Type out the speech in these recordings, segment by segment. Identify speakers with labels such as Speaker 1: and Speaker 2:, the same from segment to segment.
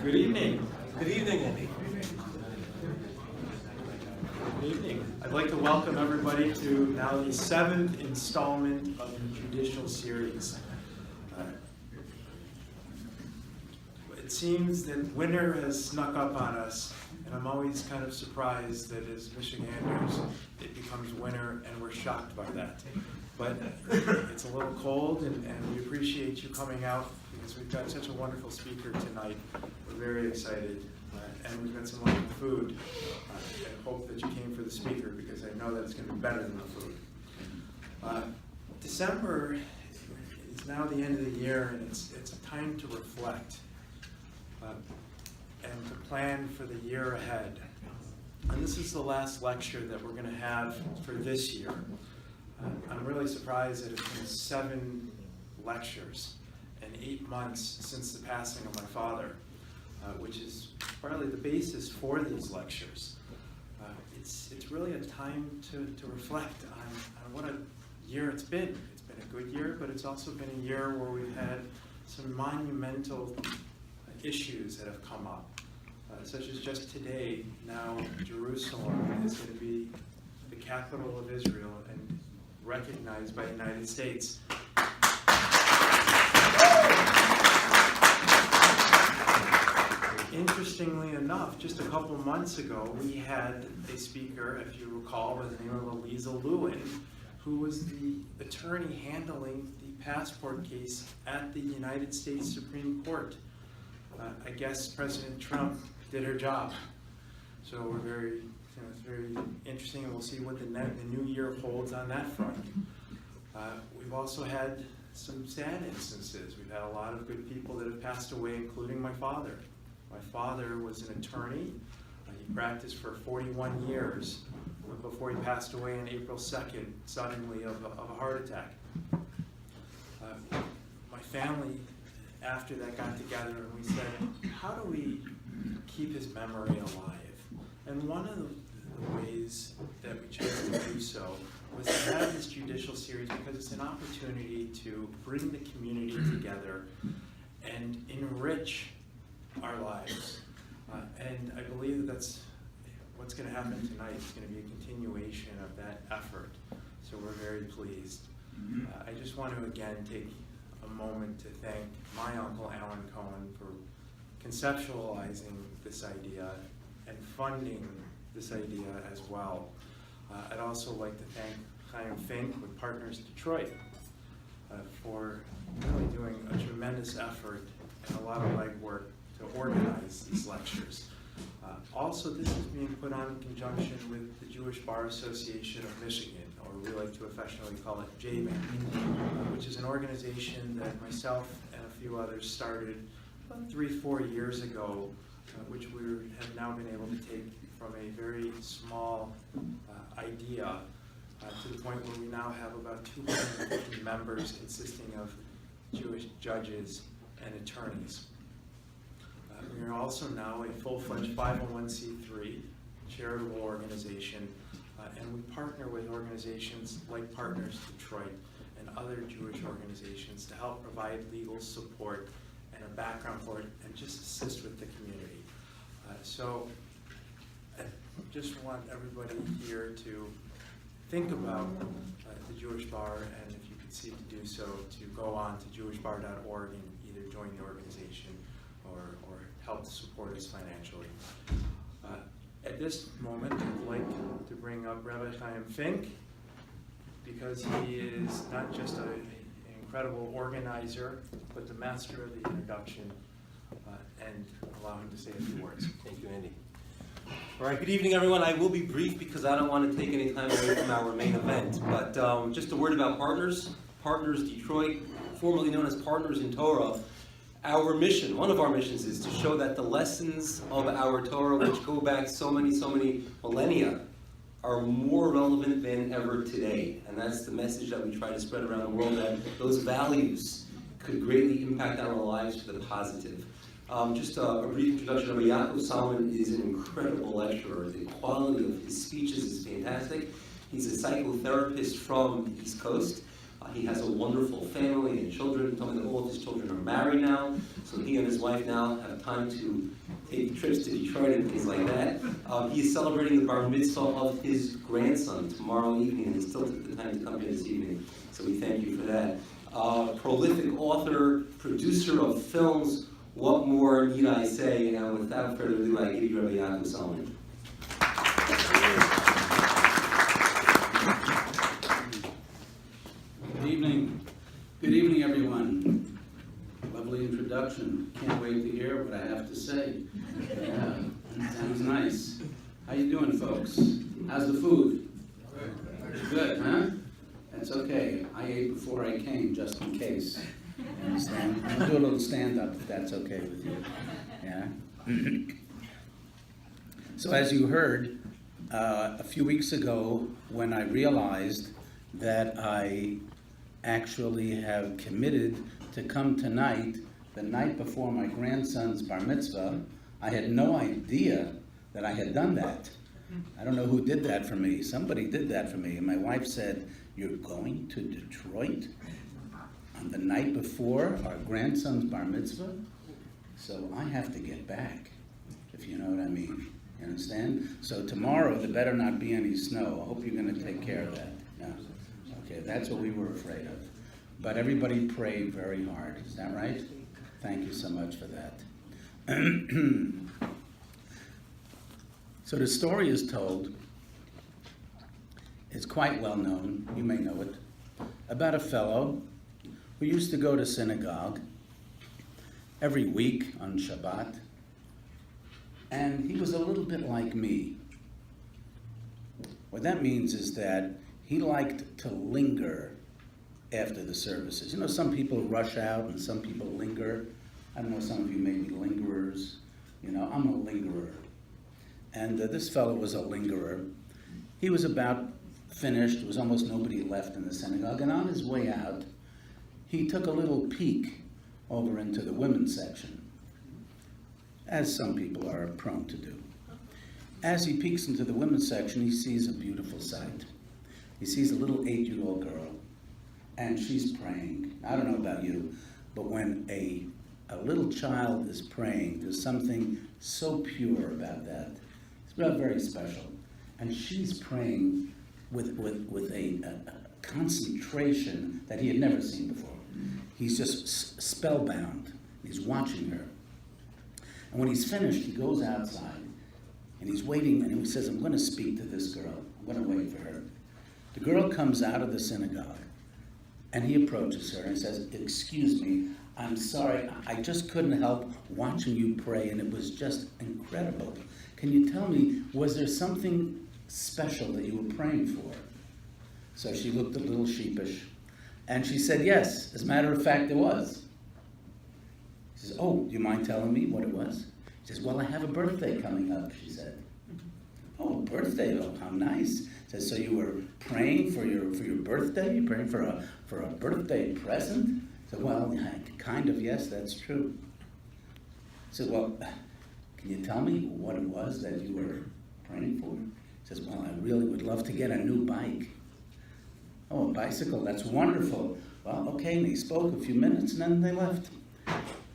Speaker 1: Good evening.
Speaker 2: Good evening, Andy.
Speaker 1: Good evening. I'd like to welcome everybody to now the 7th installment of the JEWdicial series. It seems that winter has snuck up on us, and I'm always kind of surprised that as Michiganders, it becomes winter and we're shocked by that. But it's a little cold, and we appreciate you coming out because we've got such a wonderful speaker tonight. We're very excited, and we've got some wonderful food. I hope that you came for the speaker because I know that it's going to be better than the food. December is now the end of the year, and it's a time to reflect and to plan for the year ahead. And this is the last lecture that we're going to have for this year. I'm really surprised that it's been 7 lectures and 8 months since the passing of my father, which is partly the basis for these lectures. It's really a time to reflect on what a year it's been. It's been a good year, but it's also been a year where we've had some monumental issues that have come up, such as just today. Now Jerusalem is going to be the capital of Israel and recognized by the United States. Interestingly enough, just a couple months ago, we had a speaker, if you recall, by the name of Eliza Lewin, who was the attorney handling the passport case at the United States Supreme Court. I guess President Trump did her job. So we're very, it's very interesting, and we'll see what the new year holds on that front. We've also had some sad instances. We've had a lot of good people that have passed away, including my father. My father was an attorney. He practiced for 41 years before he passed away on April 2nd, suddenly of a heart attack. My family, after that, got together and we said, how do we keep his memory alive? And one of the ways that we chose to do so was to have this JEWdicial series because it's an opportunity to bring the community together and enrich our lives. And I believe that's what's going to happen tonight. It's going to be a continuation of that effort. So we're very pleased. I just want to again take a moment to thank my uncle Alan Cohen for conceptualizing this idea and funding this idea as well. I'd also like to thank Chaim Fink with Partners Detroit for really doing a tremendous effort and a lot of legwork to organize these lectures. Also, this is being put on in conjunction with the Jewish Bar Association of Michigan, or we like to affectionately call it JEWdicial, which is an organization that myself and a few others started about 3-4 years ago, which we have now been able to take from a very small idea to the point where we now have about 250 members consisting of Jewish judges and attorneys. We are also now a full-fledged 501c3 charitable organization, and we partner with organizations like Partners Detroit and other Jewish organizations to help provide legal support and a background for it and just assist with the community. So I just want everybody here to think about the Jewish Bar, and if you could see to do so, to go on to jewishbar.org and either join the organization or help to support us financially. At this moment, I'd like to bring up Rabbi Chaim Fink, because he is not just an incredible organizer, but the master of the introduction, and allow him to say a few words.
Speaker 2: Thank you, Andy. All right, good evening, everyone. I will be brief because I don't want to take any time away from our main event, but just a word about Partners. Partners Detroit, formerly known as Partners in Torah. Our mission, one of our missions, is to show that the lessons of our Torah, which go back so many millennia, are more relevant than ever today. And that's the message that we try to spread around the world, that those values could greatly impact our lives for the positive. Just a brief introduction of Yaakov. Salomon is an incredible lecturer. The quality of his speeches is fantastic. He's a psychotherapist from the East Coast. He has a wonderful family and children. He told me that all of his children are married now, so he and his wife now have time to take trips to Detroit and things like that. He is celebrating the bar mitzvah of his grandson tomorrow evening, and he still took the time to come here this evening, so we thank you for that. Prolific author, producer of films, what more need I say? And without further ado, I give you Rabbi Yaakov Salomon.
Speaker 3: Good evening, everyone. Lovely introduction. Can't wait to hear what I have to say. Yeah, sounds nice. How you doing, folks? How's the food? Good, huh? That's okay. I ate before I came, just in case. You understand? I'll do a little stand-up if that's okay with you. Yeah? So as you heard, a few weeks ago, when I realized that I actually have committed to come tonight, the night before my grandson's bar mitzvah, I had no idea that I had done that. I don't know who did that for me. Somebody did that for me. And my wife said, "You're going to Detroit on the night before our grandson's bar mitzvah?" So I have to get back, if you know what I mean. You understand? So tomorrow, there better not be any snow. I hope you're going to take care of that. No. Okay, that's what we were afraid of. But everybody prayed very hard. Is that right? Thank you so much for that. So the story is told, it's quite well known, you may know it, about a fellow who used to go to synagogue every week on Shabbat, and he was a little bit like me. What that means is that he liked to linger after the services. You know, some people rush out and some people linger. I don't know, some of you may be lingerers. You know, I'm a lingerer. And this fellow was a lingerer. He was about finished. There was almost nobody left in the synagogue. And on his way out, he took a little peek over into the women's section, as some people are prone to do. As he peeks into the women's section, he sees a beautiful sight. He sees a little 8-year-old girl, and she's praying. I don't know about you, but when a little child is praying, there's something so pure about that. It's very special. And she's praying with a concentration that he had never seen before. He's just spellbound. He's watching her. And when he's finished, he goes outside, and he's waiting, and he says, "I'm going to speak to this girl. I'm going to wait for her." The girl comes out of the synagogue, and he approaches her and says, "Excuse me, I'm sorry, I just couldn't help watching you pray, and it was just incredible. Can you tell me, was there something special that you were praying for?" So she looked a little sheepish, and she said, "Yes, as a matter of fact, there was." She says, "Oh, do you mind telling me what it was?" She says, "Well, I have a birthday coming up," she said. "Oh, birthday, oh, how nice." Says, "So you were praying for your birthday? You're praying for a birthday present?" I said, "Well, kind of, yes, that's true." I said, "Well, can you tell me what it was that you were praying for?" He says, "Well, I really would love to get a new bike." "Oh, a bicycle, that's wonderful." "Well, okay," and he spoke a few minutes, and then they left.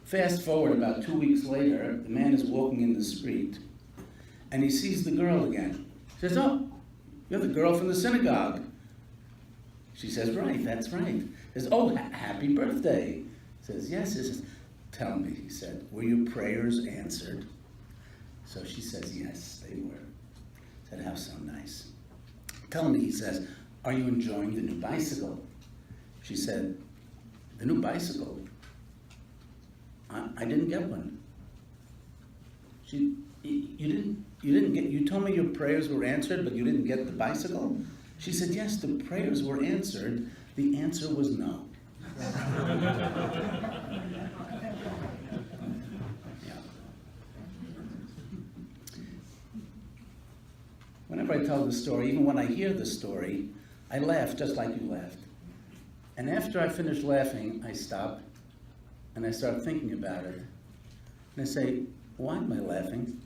Speaker 3: Fast forward about 2 weeks later, the man is walking in the street, and he sees the girl again. He says, "Oh, you're the girl from the synagogue." She says, "Right, that's right." He says, "Oh, happy birthday." He says, "Yes." He says, "Tell me," he said, "were your prayers answered?" So she says, "Yes, they were." He said, "How so nice." "Tell me," he says, "are you enjoying the new bicycle?" She said, "The new bicycle? I didn't get one." You told me your prayers were answered, but you didn't get the bicycle? She said, "Yes, the prayers were answered. The answer was no." Yeah. Whenever I tell the story, even when I hear the story, I laugh just like you laughed. And after I finish laughing, I stop and I start thinking about it. And I say, why am I laughing?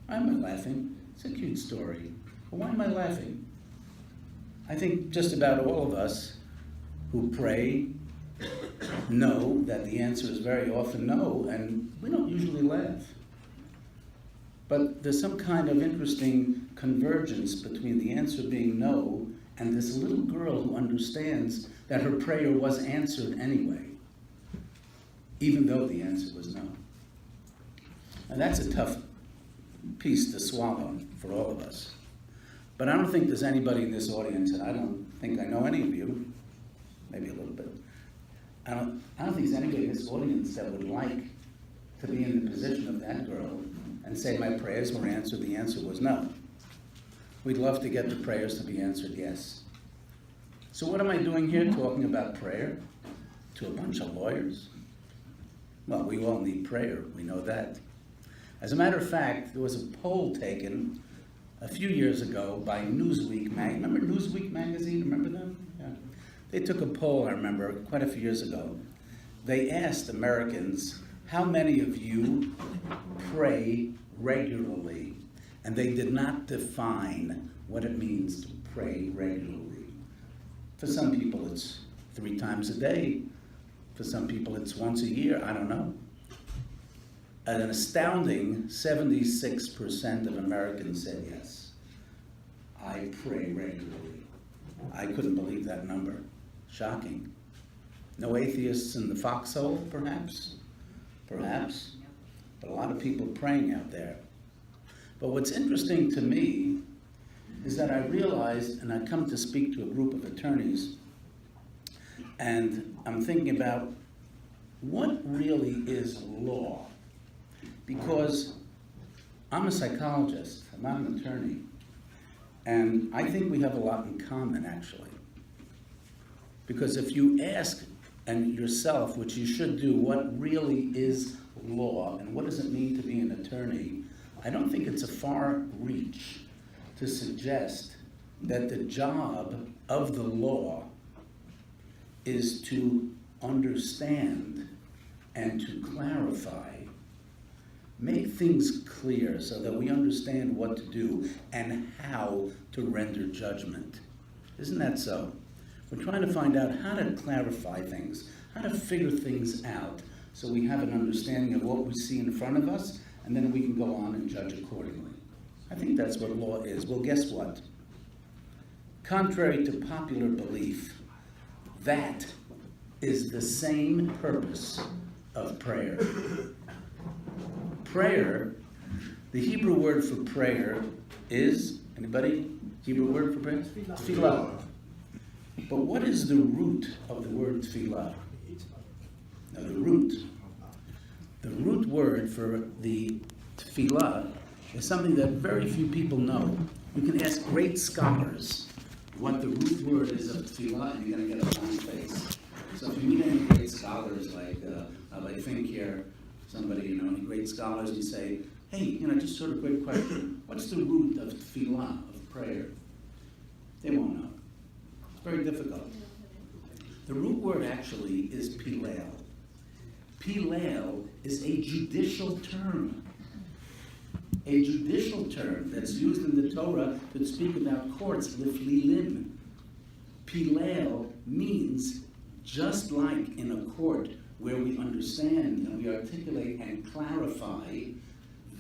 Speaker 3: Why am I laughing? It's a cute story. But why am I laughing? I think just about all of us who pray know that the answer is very often no, and we don't usually laugh. But there's some kind of interesting convergence between the answer being no and this little girl who understands that her prayer was answered anyway, even though the answer was no. And that's a tough piece to swallow for all of us. But I don't think there's anybody in this audience, and I don't think I know any of you, maybe a little bit. I don't think there's anybody in this audience that would like to be in the position of that girl and say my prayers were answered, the answer was no. We'd love to get the prayers to be answered yes. So what am I doing here talking about prayer to a bunch of lawyers? Well, we all need prayer, we know that. As a matter of fact, there was a poll taken a few years ago by Newsweek magazine. Remember Newsweek magazine? Remember them? Yeah. They took a poll, I remember, quite a few years ago. They asked Americans, how many of you pray regularly? And they did not define what it means to pray regularly. For some people, it's 3 times a day. For some people, it's once a year. I don't know. An astounding 76% of Americans said yes. I pray regularly. I couldn't believe that number. Shocking. No atheists in the foxhole, perhaps? Perhaps. But a lot of people praying out there. But what's interesting to me is that I realized, and I come to speak to a group of attorneys, and I'm thinking about what really is law? Because I'm a psychologist, I'm not an attorney, and I think we have a lot in common, actually. Because if you ask and yourself, which you should do, what really is law and what does it mean to be an attorney, I don't think it's a far reach to suggest that the job of the law is to understand and to clarify, make things clear so that we understand what to do and how to render judgment. Isn't that so? We're trying to find out how to clarify things, how to figure things out so we have an understanding of what we see in front of us, and then we can go on and judge accordingly. I think that's what law is. Well, guess what? Contrary to popular belief, that is the same purpose of prayer. Prayer, the Hebrew word for prayer is, anybody? Hebrew word for prayer? Tefillah. But what is the root of the word tefillah? Now, the root word for the tefillah is something that very few people know. You can ask great scholars what the root word is of tefillah, and you're going to get a blank face. So if you meet any great scholars, like I think here, somebody, any great scholars, you say, hey, just sort of quick question, what's the root of tefillah, of prayer? They won't know. It's very difficult. The root word actually is pilel. Pilel is a judicial term. A judicial term that's used in the Torah to speak about courts, liflilim. Pilel means just like in a court where we understand and we articulate and clarify,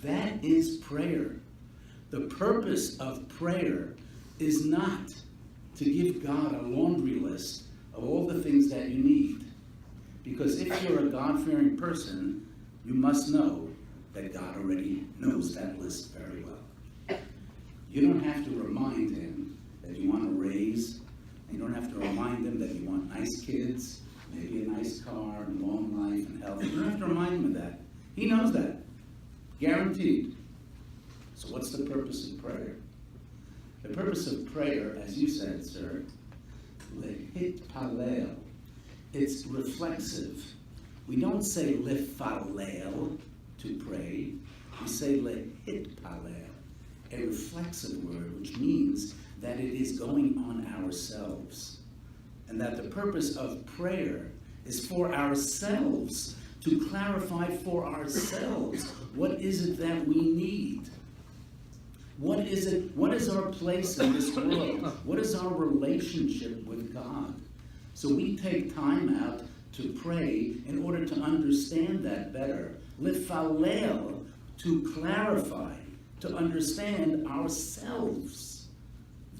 Speaker 3: that is prayer. The purpose of prayer is not to give God a laundry list of all the things that you need. Because if you're a God-fearing person, you must know that God already knows that list very well. You don't have to remind him that you want a raise. You don't have to remind him that you want nice kids, maybe a nice car, and long life and health. You don't have to remind him of that. He knows that. Guaranteed. So what's the purpose of prayer? The purpose of prayer, as you said, sir, lehitpalel. It's reflexive. We don't say lefalel, to pray. We say lehitpalel, a reflexive word, which means that it is going on ourselves. And that the purpose of prayer is for ourselves, to clarify for ourselves what is it that we need. What is it? What is our place in this world? What is our relationship with God? So we take time out to pray in order to understand that better. Lifalel, to clarify, to understand ourselves.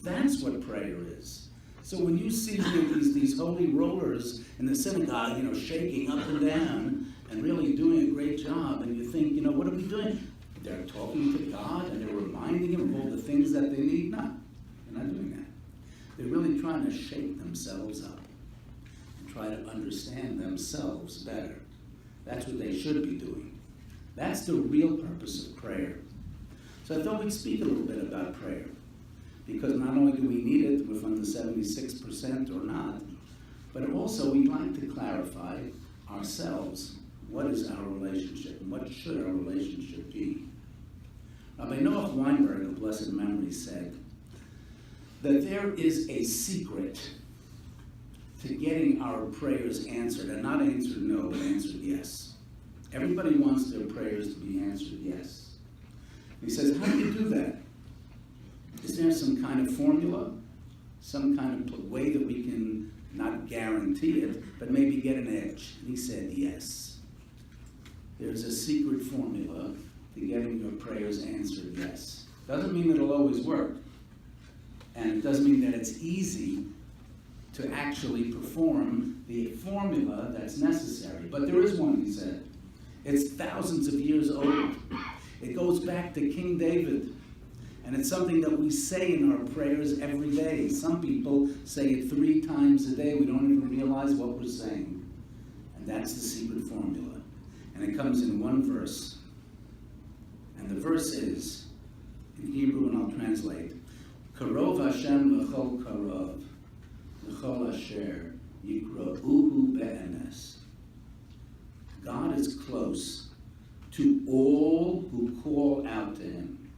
Speaker 3: That's what prayer is. So when you see these holy rollers in the synagogue, shaking up and down and really doing a great job, and you think, what are we doing? They're talking to God and they're reminding him of all the things that they need. No, they're not doing that. They're really trying to shake themselves up and try to understand themselves better. That's what they should be doing. That's the real purpose of prayer. So I thought we'd speak a little bit about prayer, because not only do we need it, we're from the 76% or not, but also we'd like to clarify ourselves. What is our relationship, and what should our relationship be? Rabbi Noah Weinberg, of blessed memory, said that there is a secret to getting our prayers answered, and not answered no, but answered yes. Everybody wants their prayers to be answered yes. He says, how do you do that? Is there some kind of formula, some kind of way that we can not guarantee it, but maybe get an edge? And he said, yes. There's a secret formula to getting your prayers answered yes. Doesn't mean it'll always work. And it doesn't mean that it's easy to actually perform the formula that's necessary. But there is one, he said. It's thousands of years old. It goes back to King David. And it's something that we say in our prayers every day. Some people say it 3 times a day. We don't even realize what we're saying. And that's the secret formula. And it comes in one verse. And the verse is, in Hebrew, and I'll translate, Karov Hashem l'chol karov, l'chol asher yikra'uhu be'emes. God is close to all who call out to him,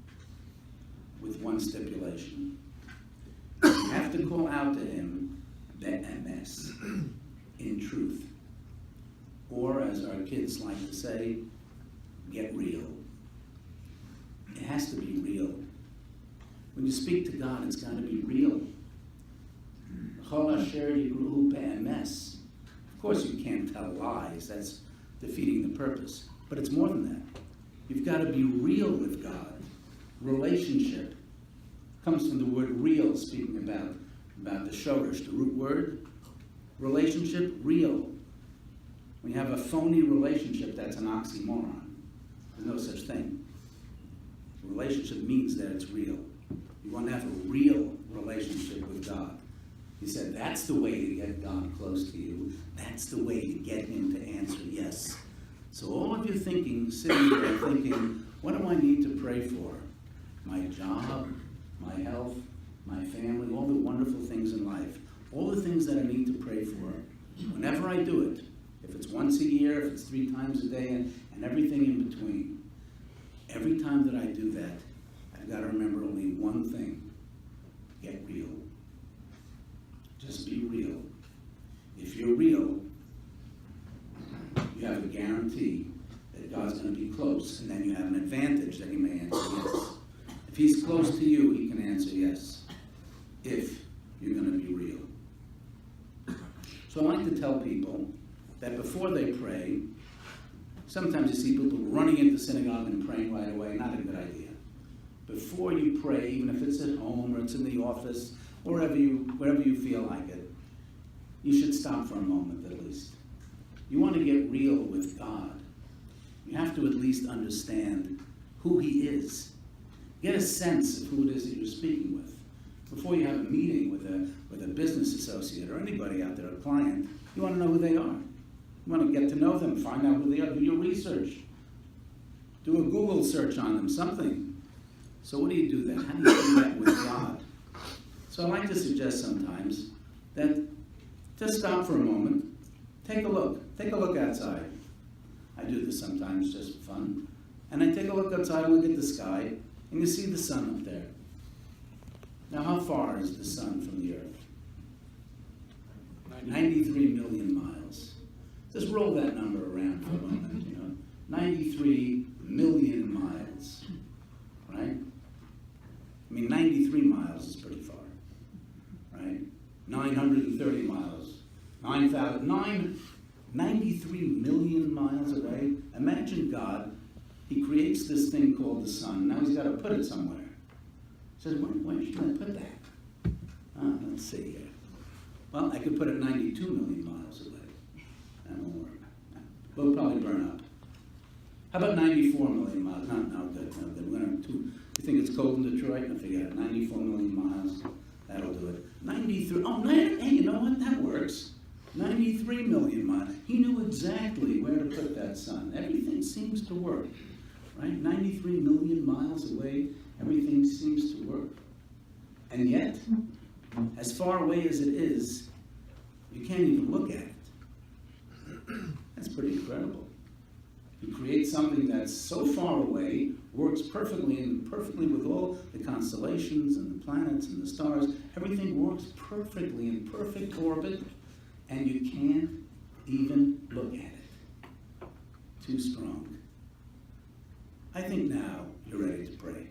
Speaker 3: with one stipulation. You have to call out to him be'emes, in truth. Or, as our kids like to say, get real. It has to be real. When you speak to God, it's got to be real. Of course, you can't tell lies. That's defeating the purpose. But it's more than that. You've got to be real with God. Relationship comes from the word real, speaking about the shoresh, the root word. Relationship, real. When you have a phony relationship, that's an oxymoron. There's no such thing. A relationship means that it's real. You want to have a real relationship with God. He said, that's the way to get God close to you. That's the way to get him to answer yes. So all of you sitting there thinking, what do I need to pray for? My job, my health, my family, all the wonderful things in life. All the things that I need to pray for. Whenever I do it, if it's once a year, if it's 3 times a day, and everything in between. Every time that I do that, I've got to remember only one thing. Get real. Just be real. If you're real, you have a guarantee that God's going to be close, and then you have an advantage that he may answer yes. If he's close to you, he can answer yes, if you're going to be real. So I like to tell people that before they pray, sometimes you see people running into synagogue and praying right away. Not a good idea. Before you pray, even if it's at home or it's in the office, or wherever you feel like it, you should stop for a moment at least. You want to get real with God. You have to at least understand who he is. Get a sense of who it is that you're speaking with. Before you have a meeting with a business associate or anybody out there, a client, you want to know who they are. You want to get to know them, find out who they are, do your research. Do a Google search on them, something. So what do you do then? How do you do that with God? So I like to suggest sometimes that just stop for a moment, take a look outside. I do this sometimes just for fun. And I take a look outside and look at the sky, and you see the sun up there. Now how far is the sun from the earth? 93 million miles. Just roll that number around for a moment, 93 million miles, right? I mean, 93 miles is pretty far, right? 930 miles, 93 million miles away. Imagine God, he creates this thing called the sun. Now he's got to put it somewhere. He says, where should I put that? Let's see here. Well, I could put it 92 million miles away. That won't work. We'll probably burn up. How about 94 million miles? No, good. We're going to you think it's cold in Detroit? No, forget it. 94 million miles. That'll do it. 93. Oh, hey, you know what? That works. 93 million miles. He knew exactly where to put that sun. Everything seems to work, right? 93 million miles away, everything seems to work. And yet, as far away as it is, you can't even look at it. That's pretty incredible. You create something that's so far away, works perfectly with all the constellations and the planets and the stars. Everything works perfectly in perfect orbit, and you can't even look at it. Too strong. I think now you're ready to pray.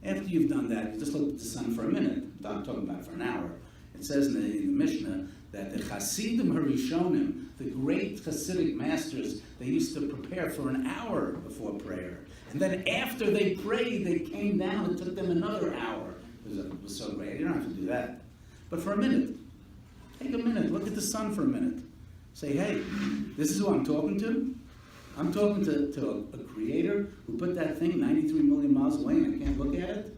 Speaker 3: After you've done that, just look at the sun for a minute. I'm talking about for an hour. It says in the Mishnah that the Hasidim Harishonim, the great Hasidic masters, they used to prepare for an hour before prayer. And then after they prayed, they came down. It took them another hour. It was so great. You don't have to do that. But for a minute, take a minute. Look at the sun for a minute. Say, hey, this is who I'm talking to. I'm talking to a creator who put that thing 93 million miles away and I can't look at it.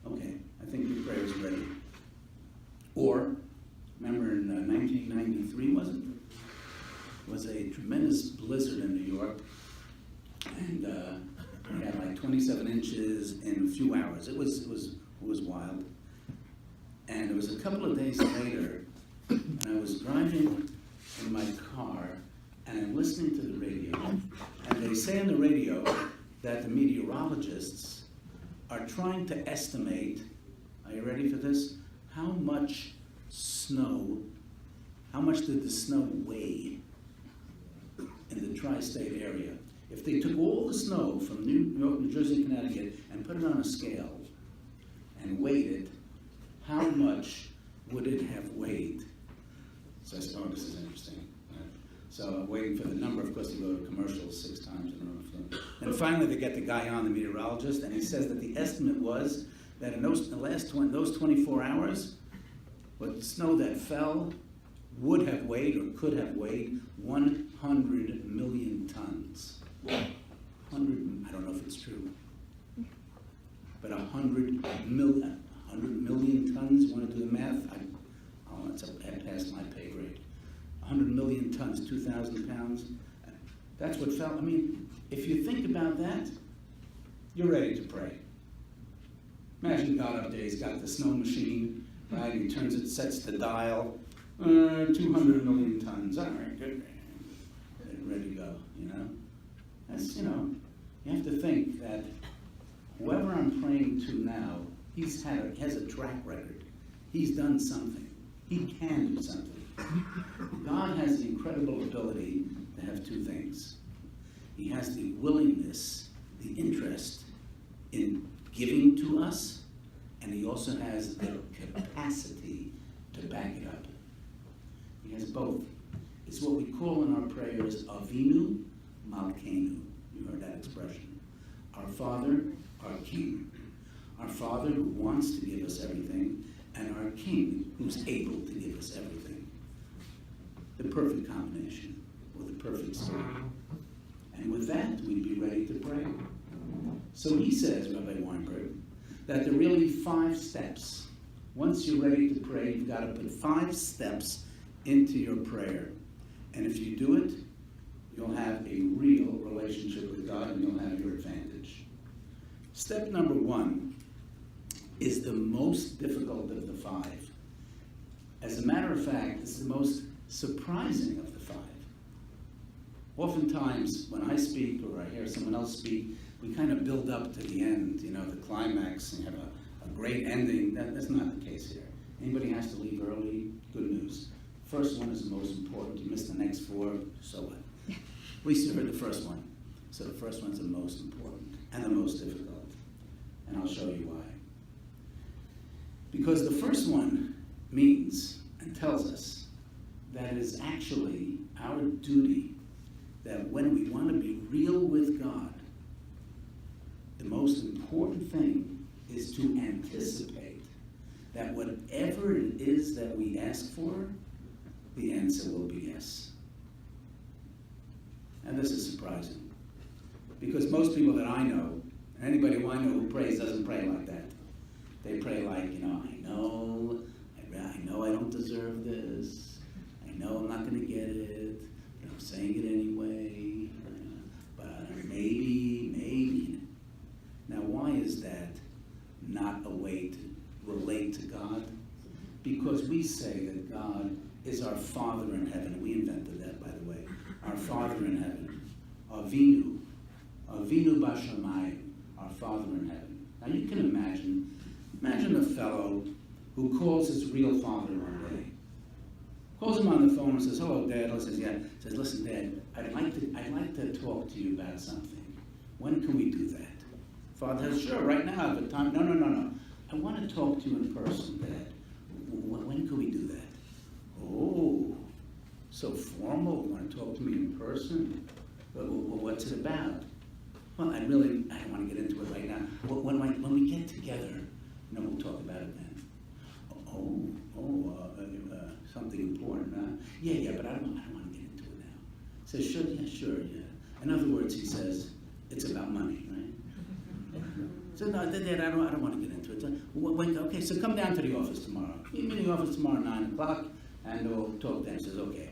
Speaker 3: Okay, I think your prayer is ready. Or, remember in 1993, was it? It was a tremendous blizzard in New York. And we had like 27 inches in a few hours. It was wild. And it was a couple of days later, and I was driving in my car, and I'm listening to the radio, and they say on the radio that the meteorologists are trying to estimate, are you ready for this? How much did the snow weigh in the tri-state area? If they took all the snow from New York, New Jersey, Connecticut, and put it on a scale and weighed it, how much would it have weighed? So I said, oh, this is interesting. So I'm waiting for the number, of course, to go to commercials 6 times in a row. And finally they get the guy on, the meteorologist, and he says that the estimate was that in those 24 hours, what snow that fell would have weighed or could have weighed 100 million tons. 100, I don't know if it's true, but 100 million tons. You want to do the math? That's past my pay grade. 100 million tons, 2,000 pounds. That's what fell. I mean, if you think about that, you're ready to pray. Imagine God up there, he's got the snow machine, right? He turns it, sets the dial, 200 million tons. All right, good. Ready to go, you know? That's, you have to think that whoever I'm praying to now, he has a track record. He's done something. He can do something. God has the incredible ability to have 2 things. He has the willingness, the interest in giving to us, and he also has the capacity to back it up. He has both. It's what we call in our prayers Avinu Malkeinu. You heard that expression. Our Father, our King. Our Father who wants to give us everything, and our King who's able to give us everything. The perfect combination, or the perfect story. And with that, we'd be ready to pray. So he says, Rabbi Weinberg, that there are really 5 steps. Once you're ready to pray, you've got to put 5 steps into your prayer. And if you do it, you'll have a real relationship with God and you'll have your advantage. Step number 1 is the most difficult of the 5. As a matter of fact, it's the most surprising of the 5. Oftentimes, when I speak or I hear someone else speak, we kind of build up to the end, the climax, and have a great ending. That's not the case here. Anybody has to leave early, good news. First one is the most important. You miss the next 4, so what? At least you heard the first one. So the first one's the most important and the most difficult. And I'll show you why. Because the first one means and tells us that it is actually our duty that when we want to be real with God, the most important thing is to anticipate that whatever it is that we ask for, the answer will be yes. And this is surprising, because most people that I know, and anybody who I know who prays doesn't pray like that. They pray like, I know I don't deserve this. I know I'm not going to get it, but I'm saying it anyway. But maybe. Now, why is that not a way to relate to God? Because we say that God is our Father in heaven. We invented that, by the way. Our Father in heaven. Avinu Bashamayim, our Father in heaven. Now, you can imagine a fellow who calls his real father one day. Calls him on the phone and says, "Hello, Dad." He says, "Yeah." Says, "Listen, Dad, I'd like to talk to you about something. When can we do that?" Father says, "Sure, right now, but time." No. I want to talk to you in person, Dad. When can we do that? Oh, so formal. You want to talk to me in person? Well, what's it about? Well, I don't want to get into it right now. When we get together, we'll talk about it then. Something important. Yeah, but I don't want to get into it now. Says, sure. In other words, he says, it's about money, right? So no, Dad, I don't want to get into it. Okay, so come down to the office tomorrow. Meet me in the office tomorrow at 9 o'clock, and we'll talk then. He says, okay.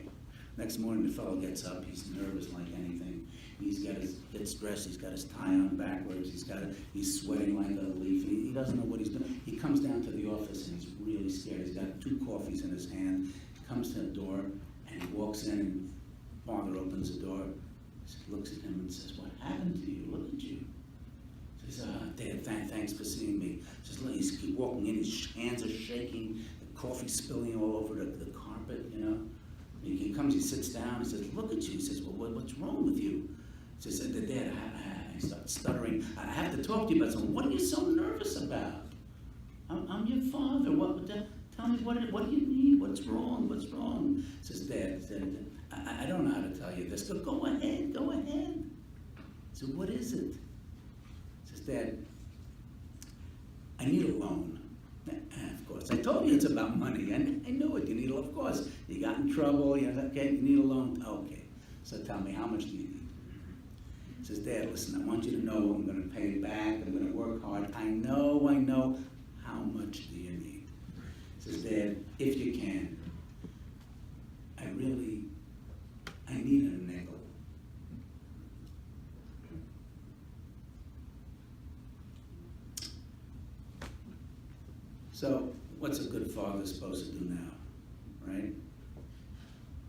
Speaker 3: Next morning, the fellow gets up. He's nervous like anything. Gets dressed. He's got his tie on backwards. He's sweating like a leaf. He doesn't know what he's doing. He comes down to the office and he's really scared. He's got 2 coffees in his hand. He comes to the door and he walks in. And Father opens the door, looks at him and says, "What happened to you? Look at you." He says, "Dad, thanks for seeing me." He says, he's walking in. His hands are shaking. The coffee's spilling all over the carpet. He comes. He sits down. He says, "Look at you." He says, "Well, what's wrong with you?" He says, "Dad, I start stuttering. I have to talk to you about something." "What are you so nervous about? I'm your father. Tell me, what do you need? What's wrong? He says, "Dad, I don't know how to tell you this. Go ahead. So what is it?" He says, "Dad, I need a loan." Of course, I told you it's about money. I know it. You need a loan. Of course, you got in trouble. Okay, you need a loan. Okay, so tell me, how much do you need? He says, "Dad, listen, I want you to know I'm going to pay it back. I'm going to work hard. I know. How much do you need?" He says, "Dad, if you can, I need a nickel." So, what's a good father supposed to do now, right?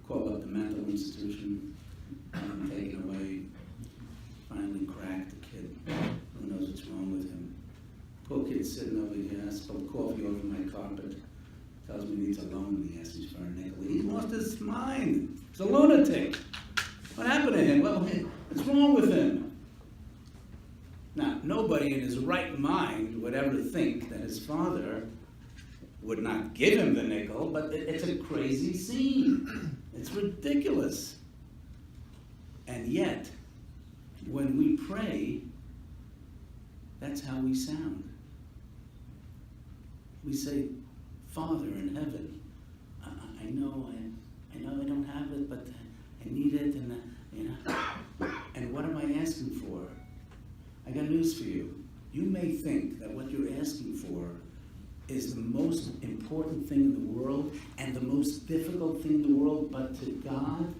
Speaker 3: Call up the mental institution, take it away, finally crack the kid. Who knows what's wrong with him? Poor kid sitting over here, I spilled coffee over my carpet, tells me he needs a loan and he asks me for a nickel. He lost his mind. He's a lunatic. What happened to him? Well, what's wrong with him? Now, nobody in his right mind would ever think that his father would not give him the nickel, but it's a crazy scene. It's ridiculous. And yet, when we pray, that's how we sound. We say, "Father in heaven, I know I don't have it, but I need it, and what am I asking for?" I got news for you. You may think that what you're asking for is the most important thing in the world and the most difficult thing in the world, but to God,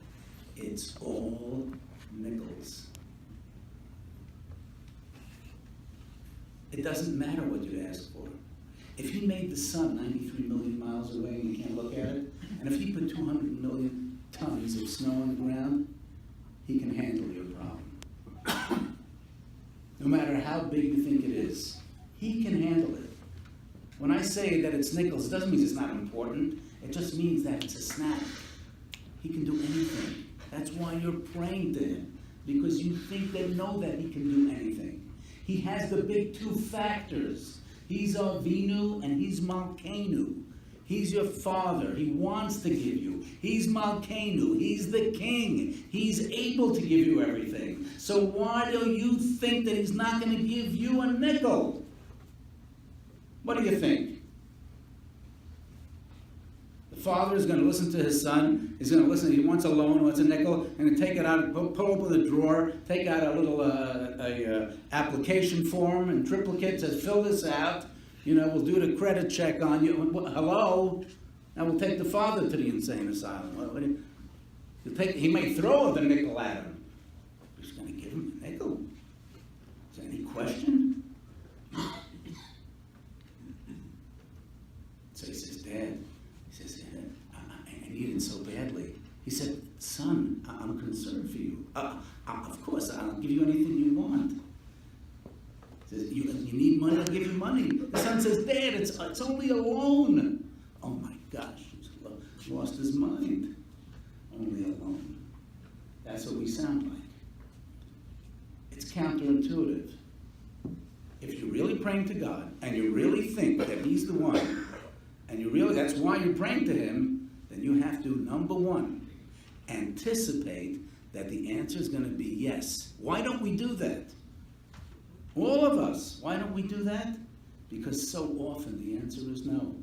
Speaker 3: it's all nickels. It doesn't matter what you ask for. If he made the sun 93 million miles away and you can't look at it, and if he put 200 million tons of snow on the ground, he can handle your problem. No matter how big you think it is, he can handle it. When I say that it's nickels, it doesn't mean it's not important. It just means that it's a snack. He can do anything. That's why you're praying to him, because you think that he can do anything. He has the big 2 factors He's Avinu and He's Malkeinu. He's your Father. He wants to give you. He's Malkeinu. He's the King. He's able to give you everything. So why do you think that He's not going to give you a nickel? What do you think? The father is going to listen to his son. He's going to listen. He wants a loan, wants a nickel, and going to take it out, pull open the drawer, take out a little application form and triplicate, says, fill this out. We'll do the credit check on you. Hello? Now we'll take the father to the insane asylum. He may throw the nickel at him. He's going to give him a nickel. Is there any question? So he says, Dad, I need it so badly. He said, son, I'm concerned for you. Of course, I'll give you anything you want. He says, you need money, I'll give you money. The son says, Dad, it's only a loan. Oh my gosh, he's lost his mind. Only a loan. That's what we sound like. It's counterintuitive. If you're really praying to God, and you really think that He's the one, and that's why you're praying to Him, then you have to, number one, anticipate that the answer is going to be yes. Why don't we do that? All of us. Why don't we do that? Because so often the answer is no.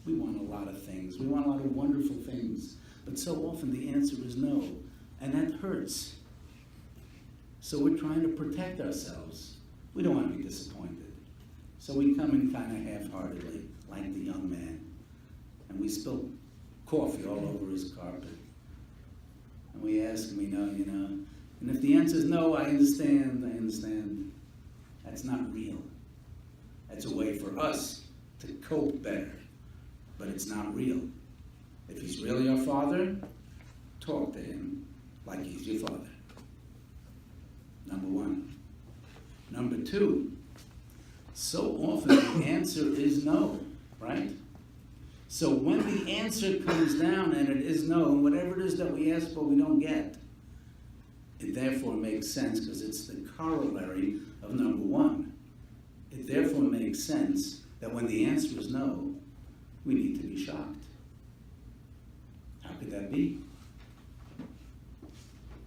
Speaker 3: We want a lot of things. We want a lot of wonderful things. But so often the answer is no. And that hurts. So we're trying to protect ourselves. We don't want to be disappointed. So we come in kind of half-heartedly, like the young man. And we spill coffee all over his carpet. And we ask him, and if the answer is no, I understand. That's not real. That's a way for us to cope better. But it's not real. If He's really our Father, talk to Him like He's your Father. Number one. Number two, so often the answer is no, right? So when the answer comes down and it is no, and whatever it is that we ask for we don't get, it therefore makes sense because it's the corollary of number one. It therefore makes sense that when the answer is no, we need to be shocked. How could that be?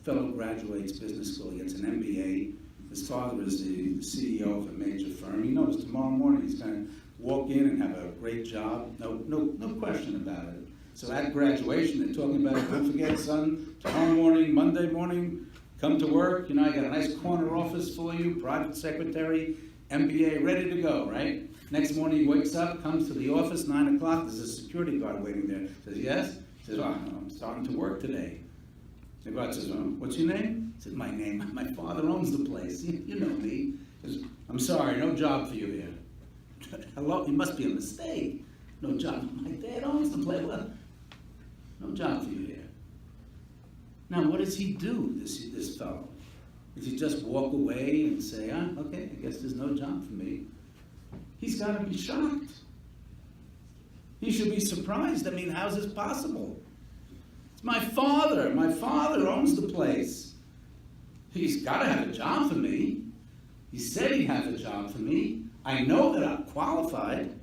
Speaker 3: Fellow graduates business school, gets an MBA. His father is the CEO of a major firm. He knows tomorrow morning he's going to walk in and have a great job. No question about it. So at graduation, they're talking about it. Don't forget, son, tomorrow morning, Monday morning, come to work. I got a nice corner office for you, private secretary, MBA, ready to go, right? Next morning he wakes up, comes to the office, 9 o'clock. There's a security guard waiting there. Says, yes? He says, I'm starting to work today. The guard says, what's your name? He said, my name. My father owns the place. You know me. He says, I'm sorry, no job for you here. Hello? It must be a mistake. No job. My dad owns the place. Well, no job for you here. Now, what does he do, this fellow? Does he just walk away and say, okay, I guess there's no job for me? He's got to be shocked. He should be surprised. How's this possible? It's my father. My father owns the place. He's got to have a job for me. He said he'd have a job for me. I know that I'm qualified.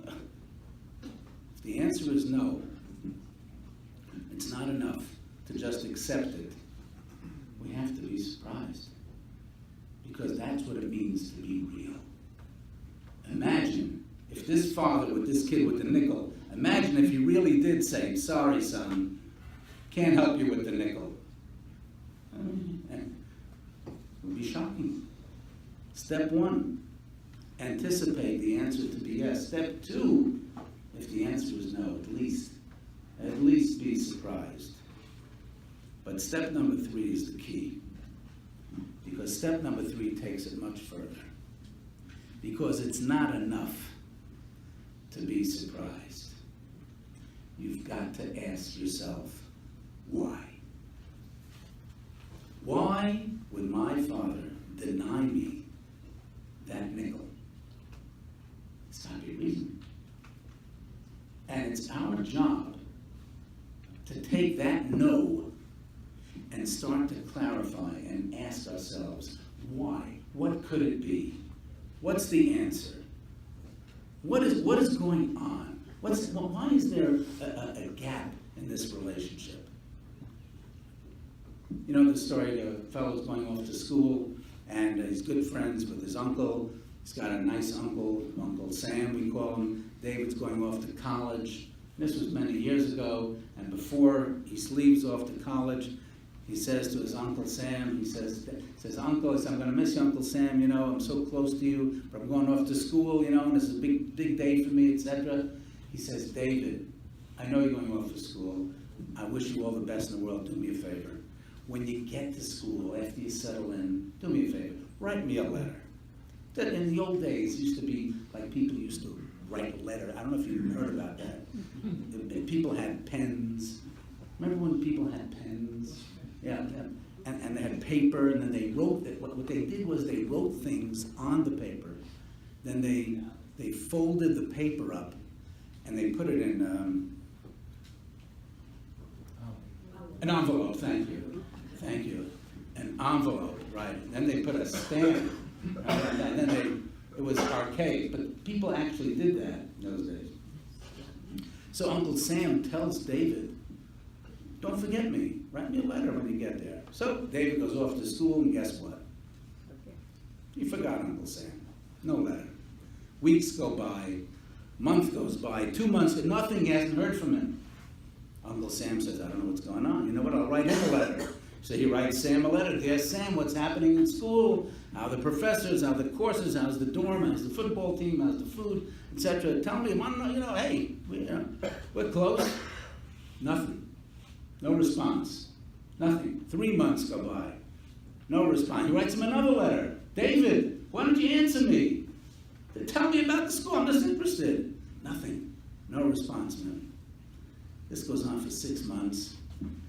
Speaker 3: If the answer is no, it's not enough to just accept it. We have to be surprised. Because that's what it means to be real. Imagine if this father with this kid with the nickel, imagine if he really did say, sorry, son, can't help you with the nickel. It would be shocking. Step one, anticipate the answer to be yes. Step two, if the answer is no, at least be surprised. But step number three is the key. Because step number three takes it much further. Because it's not enough to be surprised. You've got to ask yourself, why? Why would my father deny me that nickel? It's got to be a reason. And it's our job to take that no and start to clarify and ask ourselves, why? What could it be? What's the answer? What is going on? Why is there a gap in this relationship? You know the story, the fellow's going off to school, and he's good friends with his uncle. He's got a nice uncle, Uncle Sam, we call him. David's going off to college. This was many years ago, and before he leaves off to college, he says to his Uncle Sam, he says, Uncle, I'm going to miss you, Uncle Sam, you know, I'm so close to you, but I'm going off to school, you know, and this is a big day for me, etc. He says, David, I know you're going off to school. I wish you all the best in the world. Do me a favor. When you get to school, after you settle in, do me a favor. Write me a letter. That in the old days, it used to be like people used to write a letter. I don't know if you've heard about that. People had pens. Remember when people had pens? Yeah. And they had paper, and then they wrote it. What they did was they wrote things on the paper. Then they folded the paper up, and they put it in an envelope. Thank you. An envelope, right? And then they put a stamp. Right? And then it was archaic, but people actually did that in those days. So Uncle Sam tells David, don't forget me. Write me a letter when you get there. So David goes off to school, and guess what? He forgot Uncle Sam. No letter. Weeks go by, month goes by, 2 months, and nothing, he hasn't heard from him. Uncle Sam says, I don't know what's going on. You know what? I'll write him a letter. So he writes Sam a letter. Dear Sam, what's happening in school? How are the professors? How are the courses? How's the dorm? How's the football team? How's the food? Etc. Tell me, I want to know, you know, hey, we're close. Nothing. No response. Nothing. 3 months go by. No response. He writes him another letter. David, why don't you answer me? Tell me about the school. I'm just interested. Nothing. No response, man. This goes on for 6 months.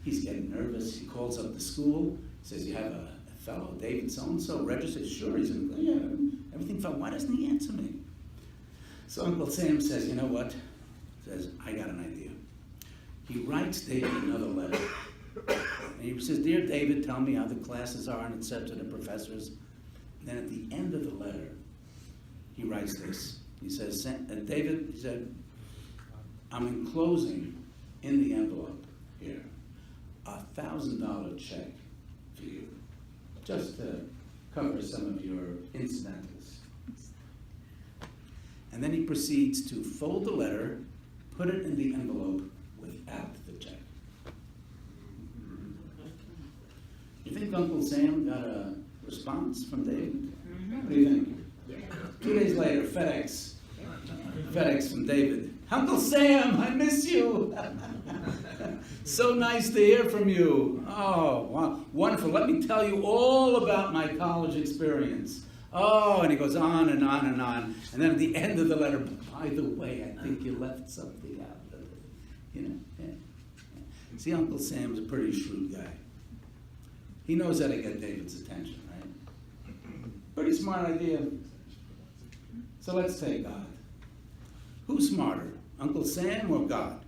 Speaker 3: He's getting nervous. He calls up the school. Says, you have a fellow, David so-and-so, registered? Sure, he's in, yeah, everything fine. Why doesn't he answer me? So Uncle Sam says, you know what? Says, I got an idea. He writes David another letter. And he says, Dear David, tell me how the classes are, and etc., the professors. And then at the end of the letter, he writes this. He says, David, he said, I'm enclosing in the envelope here $1,000 check for you, just to cover some of your incidentals. And then he proceeds to fold the letter, put it in the envelope without the check. You think Uncle Sam got a response from David? What do you think? 2 days later, FedEx from David. Uncle Sam, I miss you. So nice to hear from you. Oh, wow. Wonderful. Let me tell you all about my college experience. Oh, and he goes on and on and on. And then at the end of the letter, by the way, I think you left something out of it. You know? Yeah. See, Uncle Sam's a pretty shrewd guy. He knows how to get David's attention, right? Pretty smart idea. So let's take God. Who's smarter, Uncle Sam or God?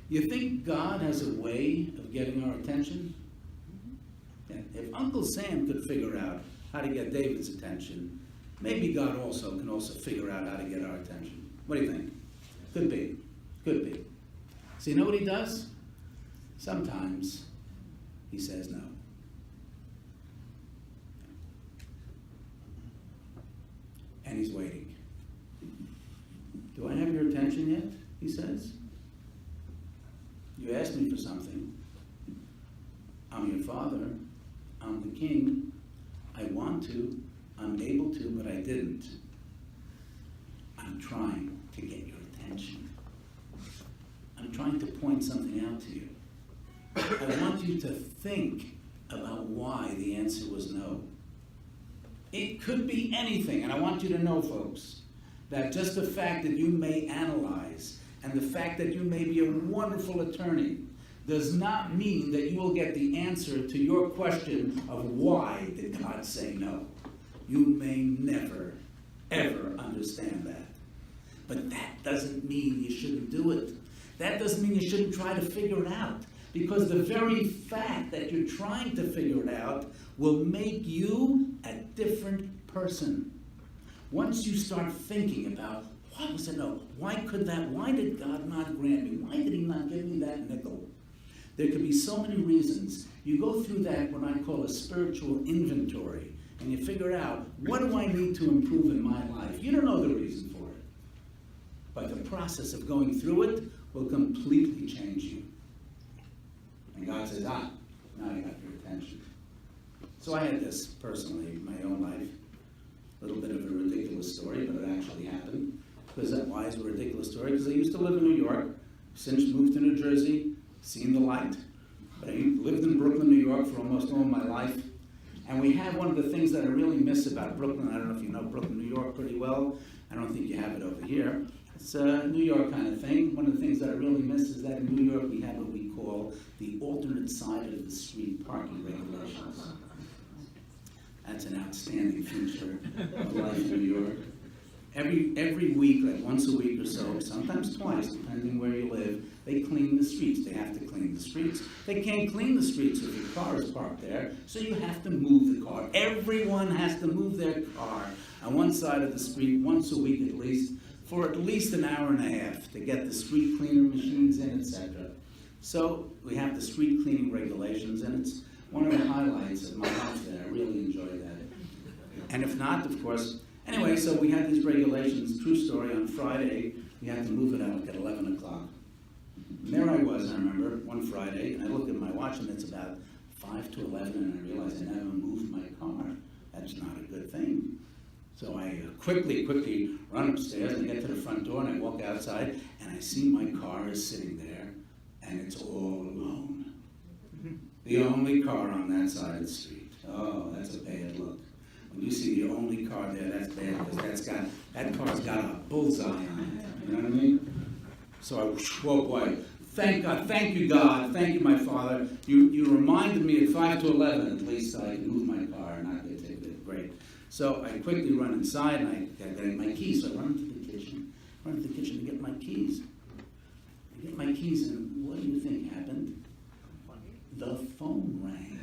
Speaker 3: You think God has a way of getting our attention? Yeah. If Uncle Sam could figure out how to get David's attention, maybe God also can figure out how to get our attention. What do you think? Could be. Could be. So you know what he does? Sometimes he says no. And he's waiting. Do I have your attention yet? He says. You asked me for something. I'm your father. I'm the king. I want to. I'm able to, but I didn't. I'm trying to get your attention. I'm trying to point something out to you. I want you to think about why the answer was no. It could be anything, and I want you to know, folks, that just the fact that you may analyze and the fact that you may be a wonderful attorney does not mean that you will get the answer to your question of why did God say no. You may never, ever understand that. But that doesn't mean you shouldn't do it. That doesn't mean you shouldn't try to figure it out. Because the very fact that you're trying to figure it out will make you a different person. Once you start thinking about, why was it no? Why could that? Why did God not grant me? Why did he not give me that nickel? There could be so many reasons. You go through that, what I call a spiritual inventory, and you figure out, what do I need to improve in my life? You don't know the reason for it. But the process of going through it will completely change you. And God says, now I got your attention. So I had this personally in my own life. A little bit of a ridiculous story, but it actually happened. Why is it a ridiculous story? Because I used to live in New York, since moved to New Jersey, seen the light. But I lived in Brooklyn, New York for almost all my life. And we have one of the things that I really miss about Brooklyn. I don't know if you know Brooklyn, New York pretty well. I don't think you have it over here. It's a New York kind of thing. One of the things that I really miss is that in New York we have what we call the alternate side of the street parking regulations. That's an outstanding feature of life in New York. Every week, like once a week or so, sometimes twice, depending where you live, they clean the streets. They have to clean the streets. They can't clean the streets if your car is parked there, so you have to move the car. Everyone has to move their car on one side of the street once a week at least, for at least an hour and a half to get the street cleaner machines in, etc. So we have the street cleaning regulations, and it's one of the highlights of my life there. I really enjoy that. And if not, of course, anyway, so we had these regulations. True story, on Friday, we had to move it out at 11 o'clock. And there I was, I remember, one Friday, and I looked at my watch, and it's about 5 to 11, and I realized I never moved my car. That's not a good thing. So I quickly run upstairs, and I get to the front door, and I walk outside, and I see my car is sitting there, and it's all alone. The only car on that side of the street. Oh, that's a bad look. When you see the only car there, that's bad, because that car's got a bullseye on it. You know what I mean? So I, oh boy, thank God, thank you God, thank you my Father. You reminded me at 5 to 11 at least so I can move my car and not get ticketed. Great. So I quickly run inside and I get my keys. So I run to the kitchen to get my keys. I get my keys, and what do you think happened? The phone rang.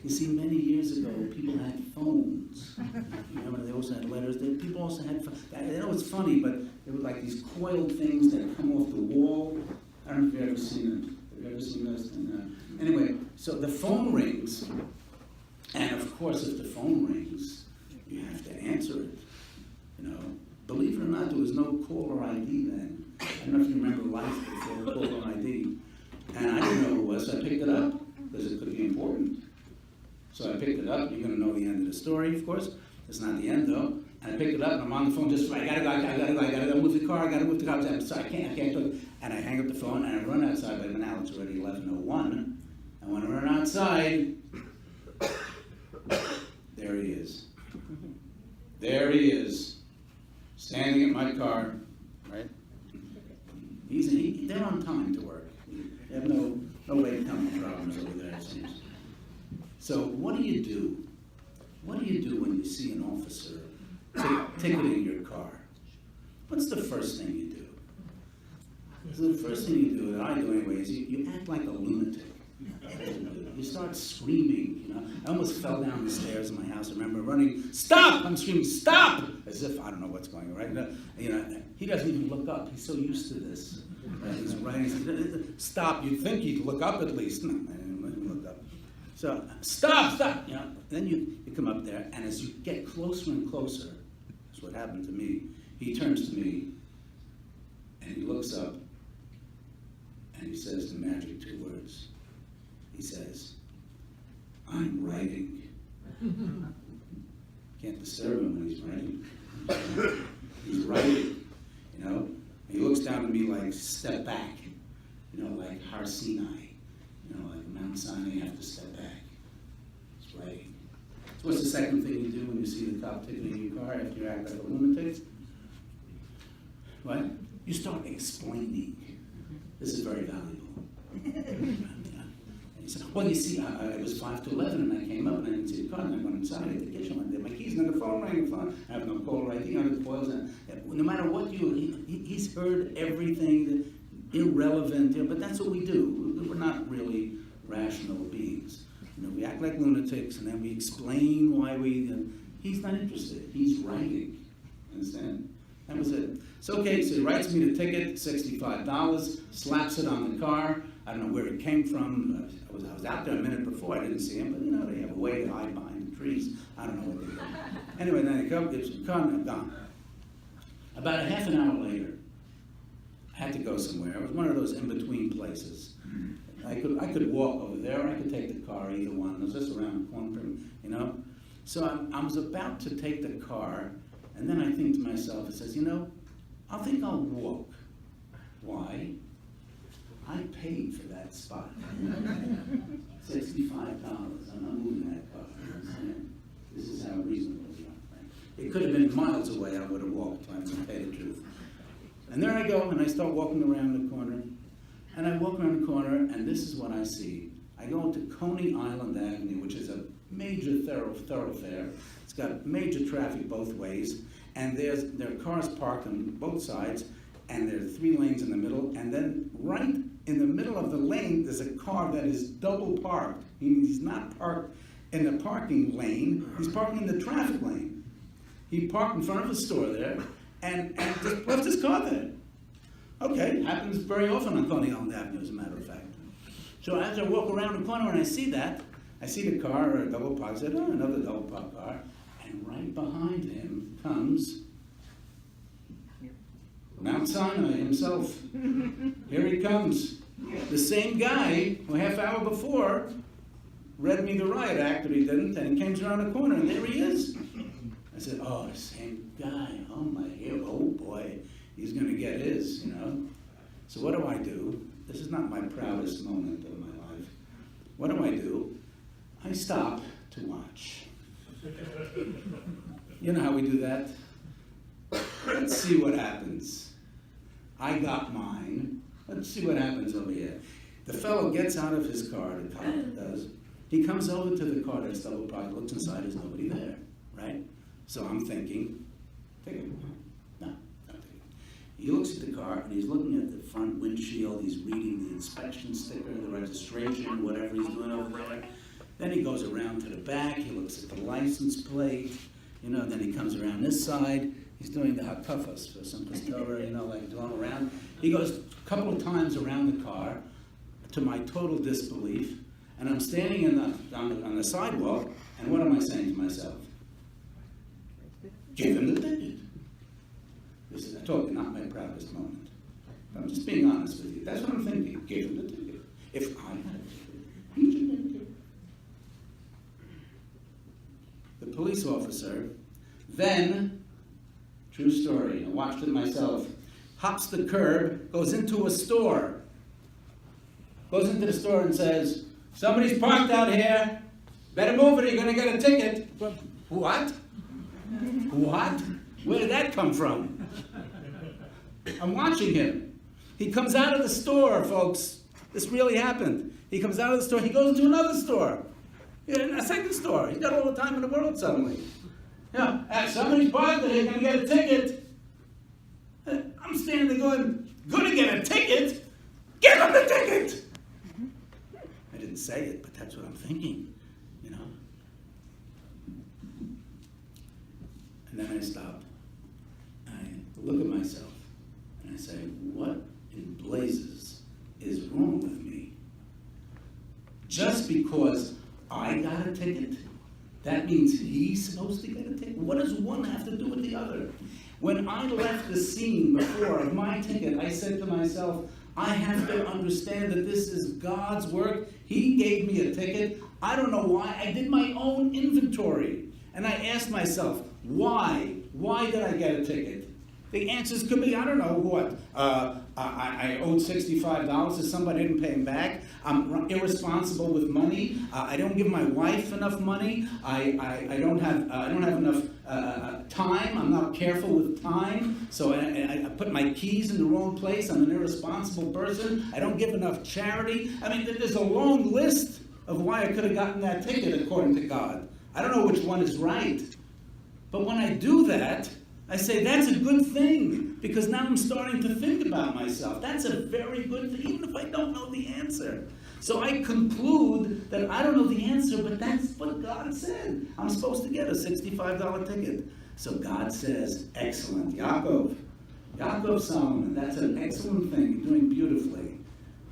Speaker 3: You see, many years ago, people had phones. Remember, they also had letters. People also had phones. I know it's funny, but they were like these coiled things that come off the wall. I don't know if you've ever seen them. Have you ever seen those? Anyway, so the phone rings, and of course, if the phone rings, you have to answer it. You know, believe it or not, there was no caller ID then. I don't know if you remember life before caller ID. And I didn't know who it was, so I picked it up, because it could be important. So I picked it up. You're going to know the end of the story, of course. It's not the end, though. And I picked it up, and I'm on the phone just, I gotta go move the car, I'm sorry, I can't do it. And I hang up the phone, and I run outside, but now it's already 11:01. And when I run outside, there he is. There he is, standing in my car, right? They're on time to work. They have no late coming problems over there, it seems. So what do you do? What do you do when you see an officer ticketing your car? What's the first thing you do? So the first thing you do, that I do anyway, is you act like a lunatic. You start screaming, you know. I almost fell down the stairs in my house. I remember running, stop! I'm screaming, stop! As if I don't know what's going on, right? You know, he doesn't even look up. He's so used to this. He's writing, stop. You'd think he'd look up at least. No, I didn't look up. So, stop! You know, then you come up there, and as you get closer and closer, that's what happened to me. He turns to me, and he looks up, and he says the magic 2 words. He says, I'm writing. Can't disturb him when he's writing. He's writing, you know. He looks down at me like, step back. You know, like Har Sinai. You know, like Mount Sinai, you have to step back. He's writing. So what's the second thing you do when you see the cop ticketing your car after you act like a lunatic? What? You start explaining. This is very valuable. He said, well, you see, I was 5 to 11, and I came up, and I didn't see the car, and I went inside, I hit the kitchen, I did my keys, and then the phone rang, I have no caller ID on the foils, and no matter what he's heard everything, irrelevant, but that's what we do. We're not really rational beings. You know, we act like lunatics, and then we explain why he's not interested. He's writing. Understand? That was it. So okay, so he writes me the ticket, $65, slaps it on the car. I don't know where it came from. I was out there a minute before. I didn't see him, but you know, they have a way to hide behind the trees. I don't know what they do. Anyway, then they come, gives the car, and I'm gone. About a half an hour later, I had to go somewhere. It was one of those in-between places. I could walk over there, or I could take the car, either one. It was just around the corner, you know? So I was about to take the car, and then I think to myself, it says, you know, I think I'll walk. Why? I paid for that spot. $65. I'm not moving that car. This is how reasonable we are. Right? It could have been miles away. I would have walked. I'm going to tell you the truth. And there I go, and I start walking around the corner. And I walk around the corner, and this is what I see. I go into Coney Island Avenue, which is a major thoroughfare. It's got major traffic both ways, and there are cars parked on both sides, and there are 3 lanes in the middle, and then right in the middle of the lane, there's a car that is double parked. He's not parked in the parking lane, he's parking in the traffic lane. He parked in front of a store there, and just left his car there. Okay, happens very often on Coney Island Avenue, as a matter of fact. So as I walk around the corner and I see that, I see the car, or a double park, I said, oh, another double park car. And right behind him comes Mount Sinai himself. Here he comes. The same guy who a half hour before read me the riot act, but he didn't, and he came around the corner, and there he is. I said, oh, the same guy. Oh, my hero. Oh, boy. He's going to get his, you know. So what do? This is not my proudest moment of my life. What do? I stop to watch. You know how we do that? Let's see what happens. I got mine. Let's see what happens over here. The fellow gets out of his car, the cop does. He comes over to the car that's double parked, looks inside, there's nobody there, right? So I'm thinking, take it. No, not take it. He looks at the car, and he's looking at the front windshield, he's reading the inspection sticker, the registration, whatever he's doing over there. Then he goes around to the back, he looks at the license plate, you know, then he comes around this side, he's doing the hakafas for some Torah, you know, like going around. He goes a couple of times around the car, to my total disbelief, and I'm standing on the sidewalk, and what am I saying to myself? Give him the ticket. This is totally not my proudest moment. I'm just being honest with you. That's what I'm thinking. Give him the ticket. If I had a ticket, he should get a ticket. The police officer then, true story, I watched it myself, hops the curb, goes into a store, goes into the store and says, somebody's parked out here, better move it or you're going to get a ticket. What? What? Where did that come from? I'm watching him. He comes out of the store, folks. This really happened. He comes out of the store, he goes into another store. In a second store. He's got all the time in the world suddenly. Yeah, somebody's parked there, they're going to get a ticket. I'm standing there going, going to get a ticket? Give him the ticket! I didn't say it, but that's what I'm thinking, you know. And then I stop. I look at myself, and I say, what in blazes is wrong with me? Just because I got a ticket, that means he's supposed to get a ticket? What does one have to do with the other? When I left the scene before of my ticket, I said to myself, I have to understand that this is God's work. He gave me a ticket. I don't know why. I did my own inventory. And I asked myself, why? Why did I get a ticket? The answers could be, I don't know what. I owed $65 to somebody, I didn't pay him back. I'm irresponsible with money. I don't give my wife enough money. I don't have enough time. I'm not careful with time. So I put my keys in the wrong place. I'm an irresponsible person. I don't give enough charity. I mean, there's a long list of why I could have gotten that ticket according to God. I don't know which one is right. But when I do that, I say, that's a good thing, because now I'm starting to think about myself. That's a very good thing, even if I don't know the answer. So I conclude that I don't know the answer, but that's what God said. I'm supposed to get a $65 ticket. So God says, excellent, Yaakov, Solomon, that's an excellent thing, you're doing beautifully.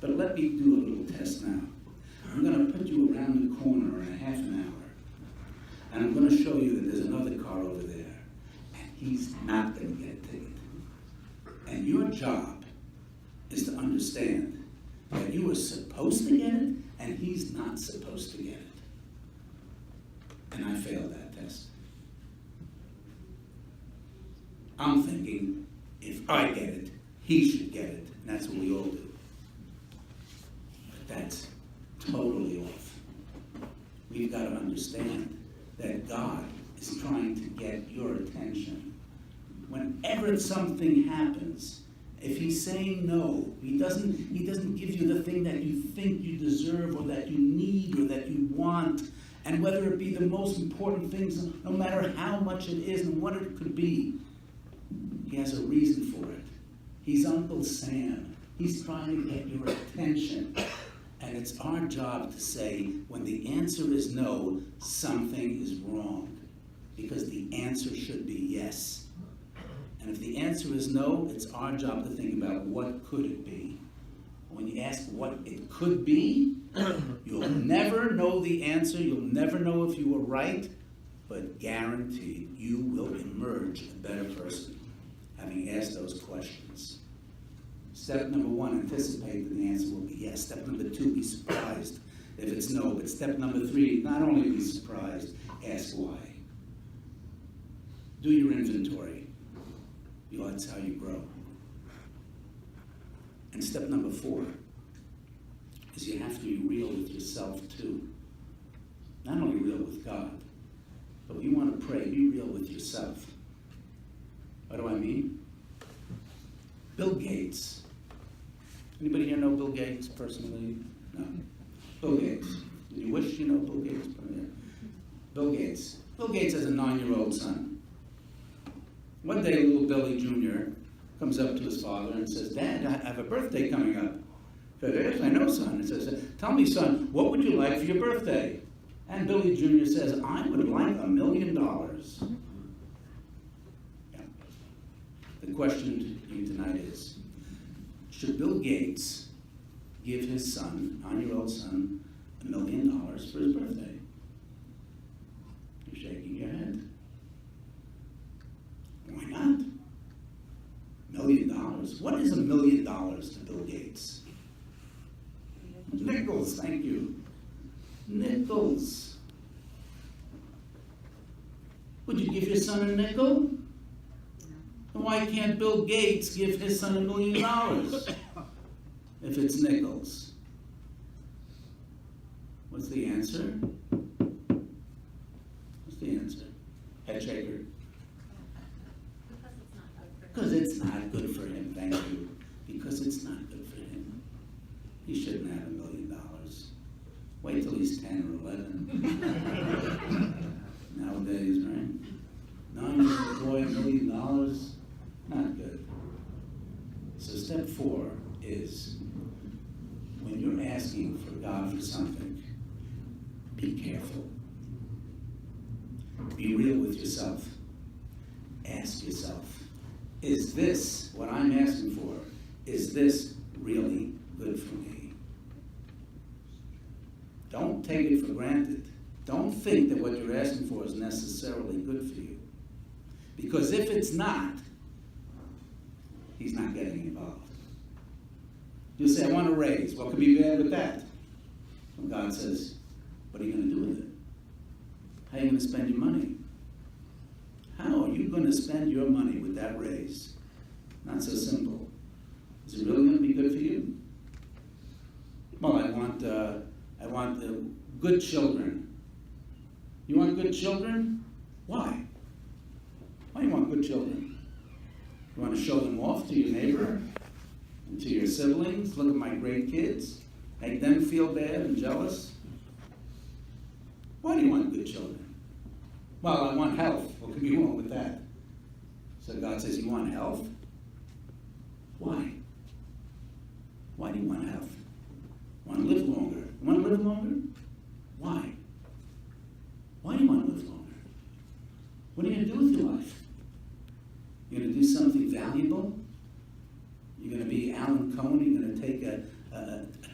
Speaker 3: But let me do a little test now. I'm going to put you around the corner in a half an hour, and I'm going to show you that there's another car over there, and he's not going to get a ticket. And your job is to understand that you are supposed to get it, and he's not supposed to get it. And I failed that test. I'm thinking, if I get it, he should get it, and that's what we all do. But that's totally off. We've got to understand that God is trying to get your attention. Whenever something happens, if he's saying no, he doesn't give you the thing that you think you deserve or that you need or that you want, and whether it be the most important things, no matter how much it is and what it could be, he has a reason for it. He's Uncle Sam. He's trying to get your attention. And it's our job to say, when the answer is no, something is wrong. Because the answer should be yes. And if the answer is no, it's our job to think about what could it be. When you ask what it could be, you'll never know the answer. You'll never know if you were right. But guaranteed, you will emerge a better person, having asked those questions. Step number one, anticipate that the answer will be yes. Step number two, be surprised if it's no. But step number three, not only be surprised, ask why. Do your inventory. That's how you grow. And step number four is you have to be real with yourself too. Not only real with God, but you want to pray, be real with yourself. What do I mean? Bill Gates. Anybody here know Bill Gates personally? No. Bill Gates. Do you wish you know Bill Gates? Bill Gates. Bill Gates has a 9-year-old son. One day, little Billy Jr. comes up to his father and says, Dad, I have a birthday coming up. He says, yes, I know, son. He says, tell me, son, what would you like for your birthday? And Billy Jr. says, I would like $1 million. Yeah. The question to you tonight is, should Bill Gates give his son, 9-year-old son, $1 million for his birthday? You're shaking your head. Why not? $1 million. What is $1 million to Bill Gates? Nickels, thank you. Nickels. Would you give your son a nickel? Why can't Bill Gates give his son $1 million if it's nickels? What's the answer? What's the answer? Head shaker. Because it's not good for him, thank you. Because it's not good for him. He shouldn't have $1 million. Wait till he's 10 or 11. Nowadays, right? 9-year-old boy, $1 million, not good. So step 4 is, when you're asking for God for something, be careful. Be real with yourself. Ask yourself, is this, what I'm asking for, is this really good for me? Don't take it for granted. Don't think that what you're asking for is necessarily good for you. Because if it's not, he's not getting involved. You say, I want a raise. What could be bad with that? Well, God says, what are you going to do with it? How are you going to spend your money? How are you going to spend your money with that raise? Not so simple. Is it really going to be good for you? Well, I want good children. You want good children? Why? Why do you want good children? You want to show them off to your neighbor and to your siblings? Look at my great kids. Make them feel bad and jealous? Why do you want good children? Well, I want health. What could be wrong with that? So God says, you want health? Why? Why do you want health? You want to live longer. You want to live longer? Why? Why do you want to live longer? What are you going to do with your life? You're going to do something valuable? You're going to be Alan Cohen? You're going to take a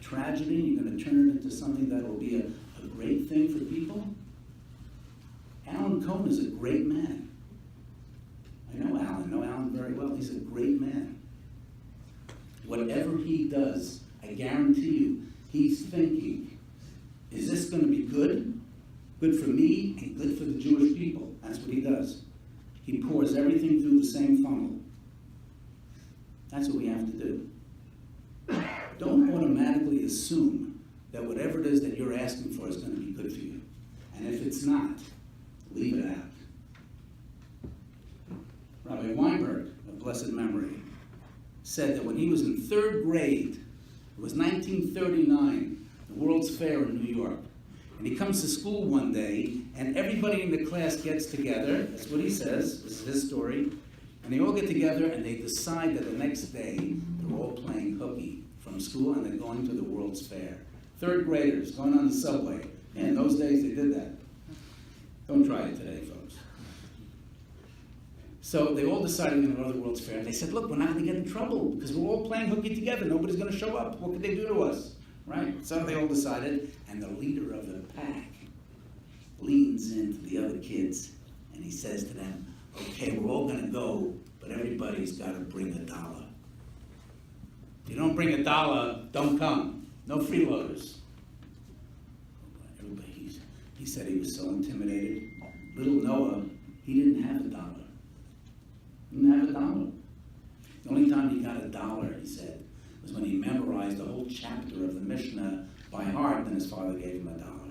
Speaker 3: tragedy and you're going to turn it into something that will be a great thing for people? Alan Cohen is a great man. I know Alan very well. He's a great man. Whatever he does, I guarantee you, he's thinking, is this going to be good? Good for me and good for the Jewish people. That's what he does. He pours everything through the same funnel. That's what we have to do. Don't automatically assume that whatever it is that you're asking for is going to be good for you. And if it's not, leave it out. Rabbi Weinberg, of blessed memory, said that when he was in 3rd grade, it was 1939, the World's Fair in New York. And he comes to school one day, and everybody in the class gets together. That's what he says. This is his story. And they all get together, and they decide that the next day, they're all playing hooky from school, and they're going to the World's Fair. 3rd graders going on the subway. And in those days, they did that. Don't try it today, folks. So they all decided they're going to go to the World's Fair. And they said, look, we're not going to get in trouble because we're all playing hooky together. Nobody's going to show up. What could they do to us? Right? So they all decided. And the leader of the pack leans into the other kids. And he says to them, okay, we're all going to go, but everybody's got to bring $1. If you don't bring $1, don't come. No freeloaders. He said he was so intimidated. Little Noah, he didn't have $1. He didn't have $1. The only time he got $1, he said, was when he memorized the whole chapter of the Mishnah by heart, and his father gave him $1.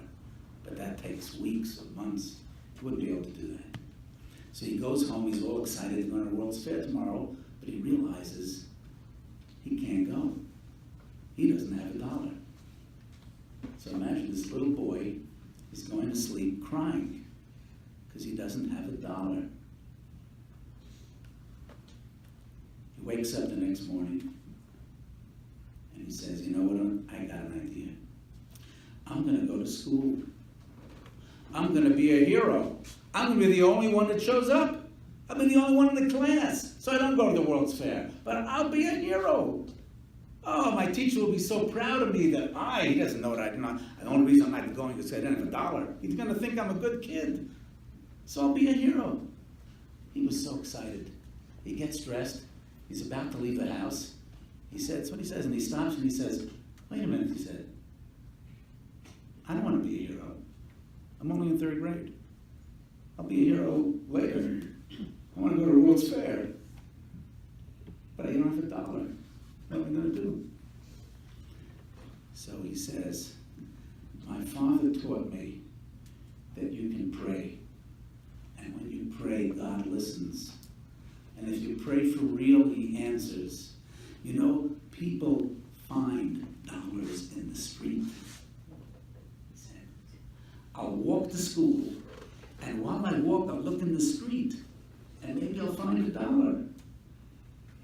Speaker 3: But that takes weeks or months. He wouldn't be able to do that. So he goes home, he's all excited to go to the World's Fair tomorrow, but he realizes he can't go. He doesn't have $1. So imagine this little boy is going to sleep crying because he doesn't have $1. He wakes up the next morning and he says, you know what, I got an idea. I'm going to go to school. I'm going to be a hero. I'm going to be the only one that shows up. I'll be the only one in the class. So I don't go to the World's Fair, but I'll be a hero. Oh, my teacher will be so proud of me that he doesn't know that the only reason I'm not going is because I don't have $1. He's going to think I'm a good kid. So I'll be a hero. He was so excited. He gets dressed. He's about to leave the house. He says, that's what he says, and he stops and he says, wait a minute, he said. I don't want to be a hero. I'm only in 3rd grade. I'll be a hero later. I want to go to the World's Fair. But I don't have $1. What am I going to do? So he says, my father taught me that you can pray. And when you pray, God listens. And if you pray for real, he answers. You know, people find dollars in the street. He said, I'll walk to school, and while I walk, I'll look in the street, and maybe I'll find $1.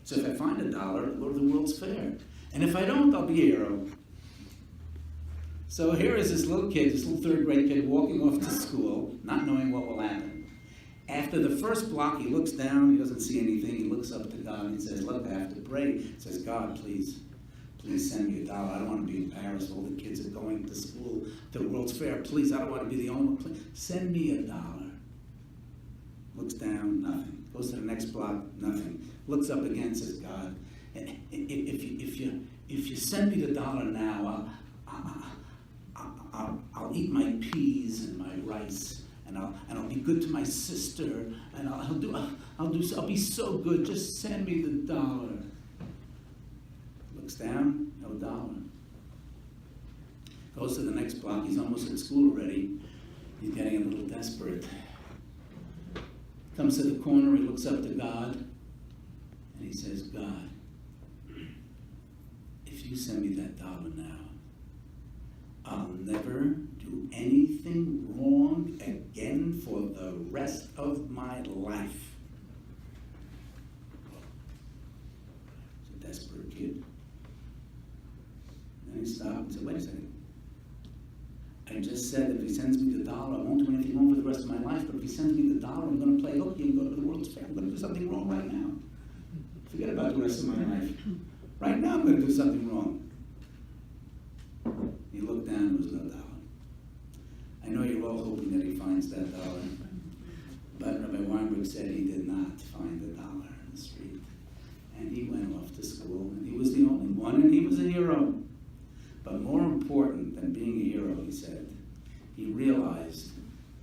Speaker 3: So if I find $1, I'll go to the World's Fair. And if I don't, I'll be a hero. So here is this little kid, this little 3rd grade kid walking off to school, not knowing what will happen. After the first block, he looks down, he doesn't see anything, he looks up to God and he says, look, I have to pray. He says, God, please send me $1. I don't want to be embarrassed. All the kids are going to school, to the World's Fair. Please, I don't want to be the only one. Please, send me $1. Looks down, nothing. Goes to the next block, nothing. Looks up again, says, God, if you send me $1 now, I'll eat my peas and my rice, and I'll be good to my sister, and I'll be so good. Just send me the $1. Looks down, no $1. Goes to the next block. He's almost at school already. He's getting a little desperate. Comes to the corner, he looks up to God, and he says, God, if you send me that $1 now, I'll never do anything wrong again for the rest of my life. He's a desperate kid. Then he stopped and said, wait a second. I I just said if he sends me the dollar, I won't do anything wrong for the rest of my life, but if he sends me the dollar, I'm going to play hooky and go to the World's Fair. I'm going to do something wrong right now. Forget about the rest of my life. Right now I'm going to do something wrong. He looked down, there was no dollar. I know you're all hoping that he finds that dollar, but Rabbi Weinberg said he did not find the dollar in the street. And he went off to school, and he was the only one, and he was a hero. But more important than being a hero, he said, he realized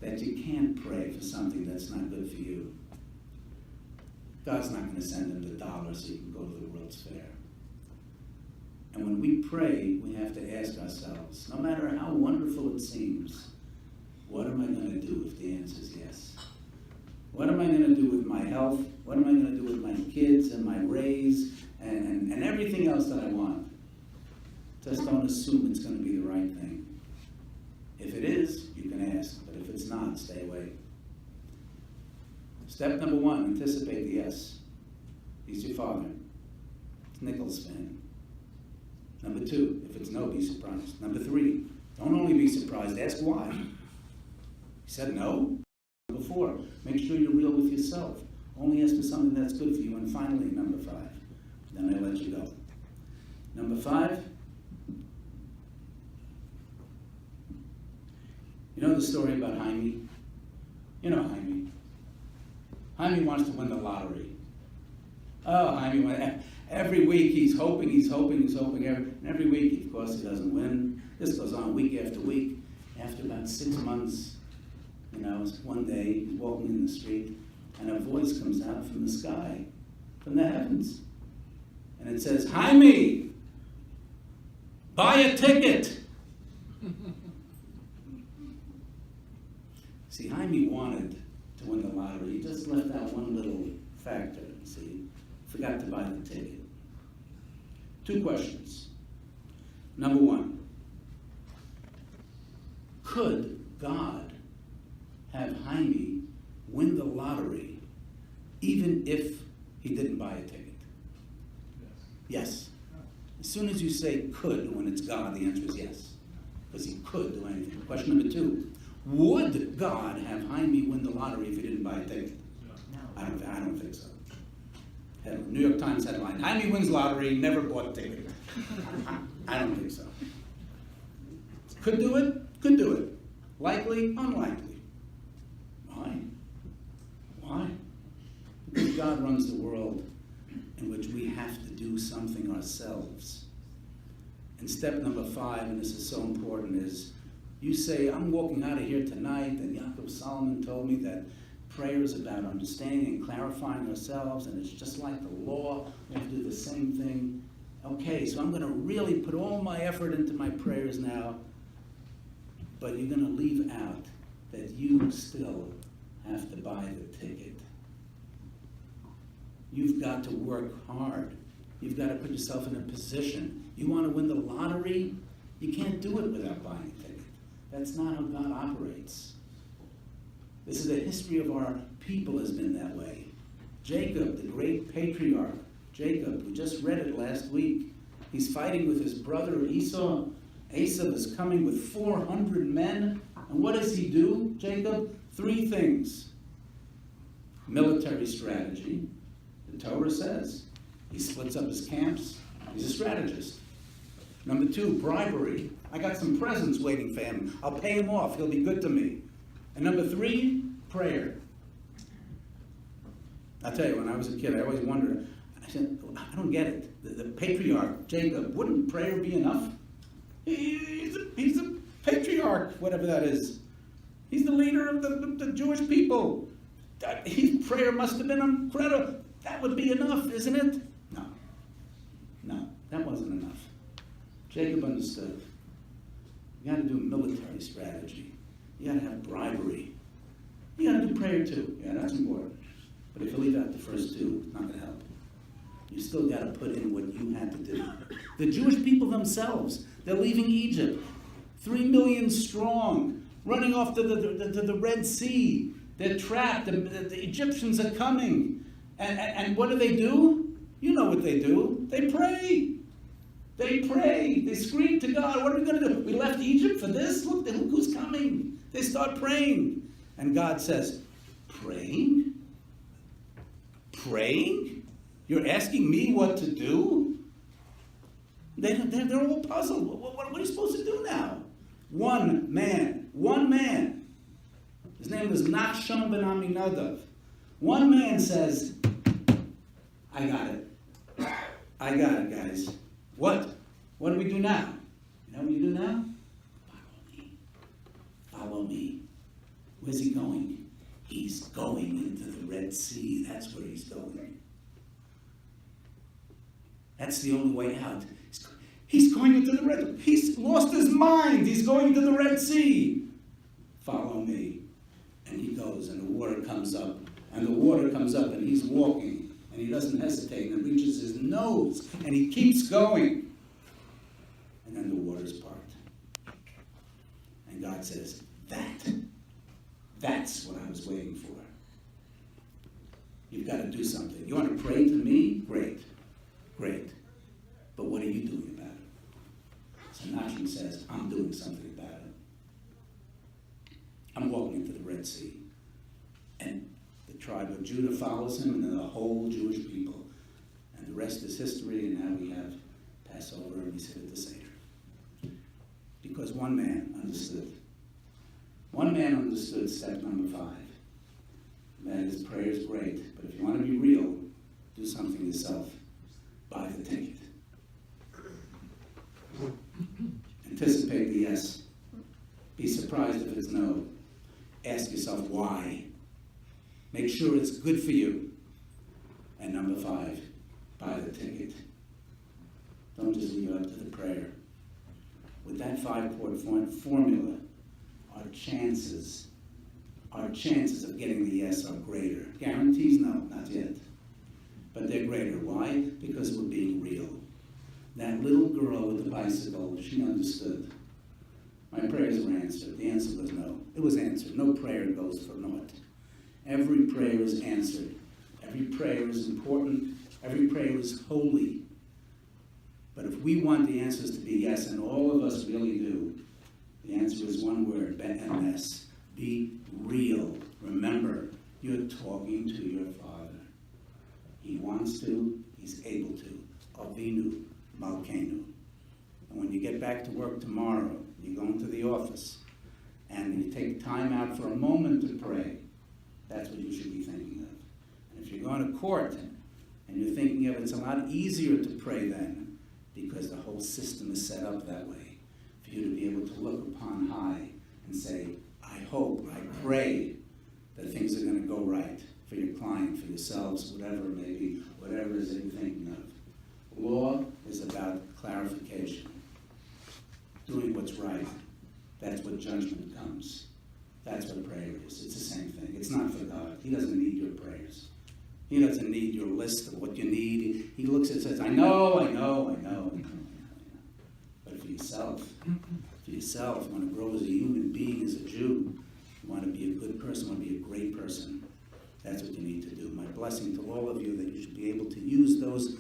Speaker 3: that you can't pray for something that's not good for you. God's not going to send him the dollar so you can go to the World's Fair. And when we pray, we have to ask ourselves, no matter how wonderful it seems, what am I going to do if the answer is yes? What am I going to do with my health? What am I going to do with my kids and my raise and everything else that I want? Just don't assume it's going to be the right thing. If it is, you can ask, but if it's not, stay away. Step number 1, anticipate the yes. He's your father. It's Nichols' fan. Number 2, if it's no, be surprised. Number 3, don't only be surprised, ask why. He said no. Number 4, make sure you're real with yourself. Only ask for something that's good for you. And finally, number 5, then I let you go. Number 5, you know the story about Jaime? You know Jaime. Jaime wants to win the lottery. Oh, Jaime, every week he's hoping, and every week, of course, he doesn't win. This goes on week after week. After about 6 months, one day he's walking in the street, and a voice comes out from the sky, from the heavens. And it says, Jaime, buy a ticket. See, Jaime wanted to win the lottery. He just left out one little factor, see. Forgot to buy the ticket. 2 questions. Number 1, could God have Jaime win the lottery even if he didn't buy a ticket? Yes. As soon as you say could when it's God, the answer is yes. Because he could do anything. Question number 2, would God have Jaime win the lottery if he didn't buy a ticket?
Speaker 4: No.
Speaker 3: I don't think so. New York Times headline, Jaime wins lottery, never bought a ticket. I don't think so. Could do it? Could do it. Likely? Unlikely. Why? Why? Because God runs the world in which we have to do something ourselves. And step number 5, and this is so important, is you say, I'm walking out of here tonight, and Yaakov Salomon told me that prayer is about understanding and clarifying ourselves, and it's just like the law. We have to do the same thing. Okay, so I'm going to really put all my effort into my prayers now, but you're going to leave out that you still have to buy the ticket. You've got to work hard. You've got to put yourself in a position. You want to win the lottery? You can't do it without buying a ticket. That's not how God operates. This is the history of our people has been that way. Jacob, the great patriarch, Jacob, we just read it last week. He's fighting with his brother Esau. Esau is coming with 400 men. And what does he do, Jacob? 3 things. Military strategy. The Torah says. He splits up his camps. He's a strategist. Number 2, bribery. I got some presents waiting for him. I'll pay him off. He'll be good to me. And number 3, prayer. I'll tell you, when I was a kid, I always wondered, I said, I don't get it. The patriarch, Jacob, wouldn't prayer be enough? He's a patriarch, whatever that is. He's the leader of the Jewish people. His prayer must have been incredible. That would be enough, isn't it? No, that wasn't enough. Jacob understood. You got to do military strategy. You got to have bribery. You got to do prayer too. Yeah, that's important. But if you leave out the first 2, it's not going to help. You still got to put in what you had to do. The Jewish people themselves, they're leaving Egypt. 3 million strong, running off to the Red Sea. They're trapped. The Egyptians are coming. And what do? You know what they do. They pray. They pray. They scream to God. What are we going to do? We left Egypt for this? Look who's coming. They start praying. And God says, praying? Praying? You're asking me what to do? They're all puzzled. What are you supposed to do now? One man. His name was Nachshon ben Aminadav. One man says, I got it. I got it, guys. What? What do we do now? You know what you do now? Follow me. Follow me. Where's he going? He's going into the Red Sea. That's where he's going. That's the only way out. He's going into the Red Sea. He's lost his mind. He's going into the Red Sea. Follow me. And he goes, and the water comes up. And the water comes up, and he's walking. And he doesn't hesitate, and it reaches his nose. And he keeps going. And then the waters part. And God says, that's what I was waiting for. You've got to do something. You want to pray to me? Great. But what are you doing about it? So Nachshon says, I'm doing something about it. I'm walking into the Red Sea. And the tribe of Judah follows him, and then the whole Jewish people. And the rest is history, and now we have Passover, and we sit at the Seder. Because one man understood. One man understood step number 5. That is, prayer is great, but if you want to be real, do something yourself. Buy the ticket. Anticipate the yes. Be surprised if it's no. Ask yourself why. Make sure it's good for you. And number 5, buy the ticket. Don't just leave it up to the prayer. With that 5-point formula, our chances of getting the yes are greater. Guarantees? No, not yet. But they're greater. Why? Because we're being real. That little girl with the bicycle, she understood. My prayers were answered. The answer was no. It was answered. No prayer goes for naught. Every prayer is answered. Every prayer is important. Every prayer is holy. But if we want the answers to be yes, and all of us really do, the answer is one word, BMS. Be real. Remember, you're talking to your Father. He wants to, he's able to. Avinu Malkeinu. And when you get back to work tomorrow, you go into the office, and you take time out for a moment to pray, that's what you should be thinking of. And if you're going to court, and you're thinking of it, it's a lot easier to pray then, because the whole system is set up that way, for you to be able to look upon high and say, I hope, I pray that things are going to go right for your client, for yourselves, whatever it may be, whatever it is that you're thinking of. Law is about clarification, doing what's right. That's what judgment comes. That's what prayer is. It's the same thing. It's not for God. He doesn't need your prayers. He doesn't need your list of what you need. He looks and says, I know. But for yourself, you want to grow as a human being, as a Jew, you want to be a good person, you want to be a great person. That's what you need to do. My blessing to all of you, that you should be able to use those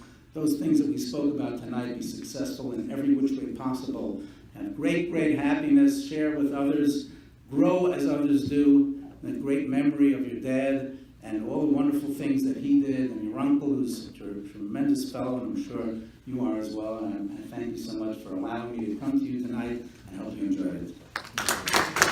Speaker 3: things that we spoke about tonight, be successful in every which way possible, have great happiness, share with others, grow as others do, and a great memory of your dad, and all the wonderful things that he did, and your uncle, who's a tremendous fellow, and I'm sure you are as well. And I thank you so much for allowing me to come to you tonight. I hope you enjoyed it.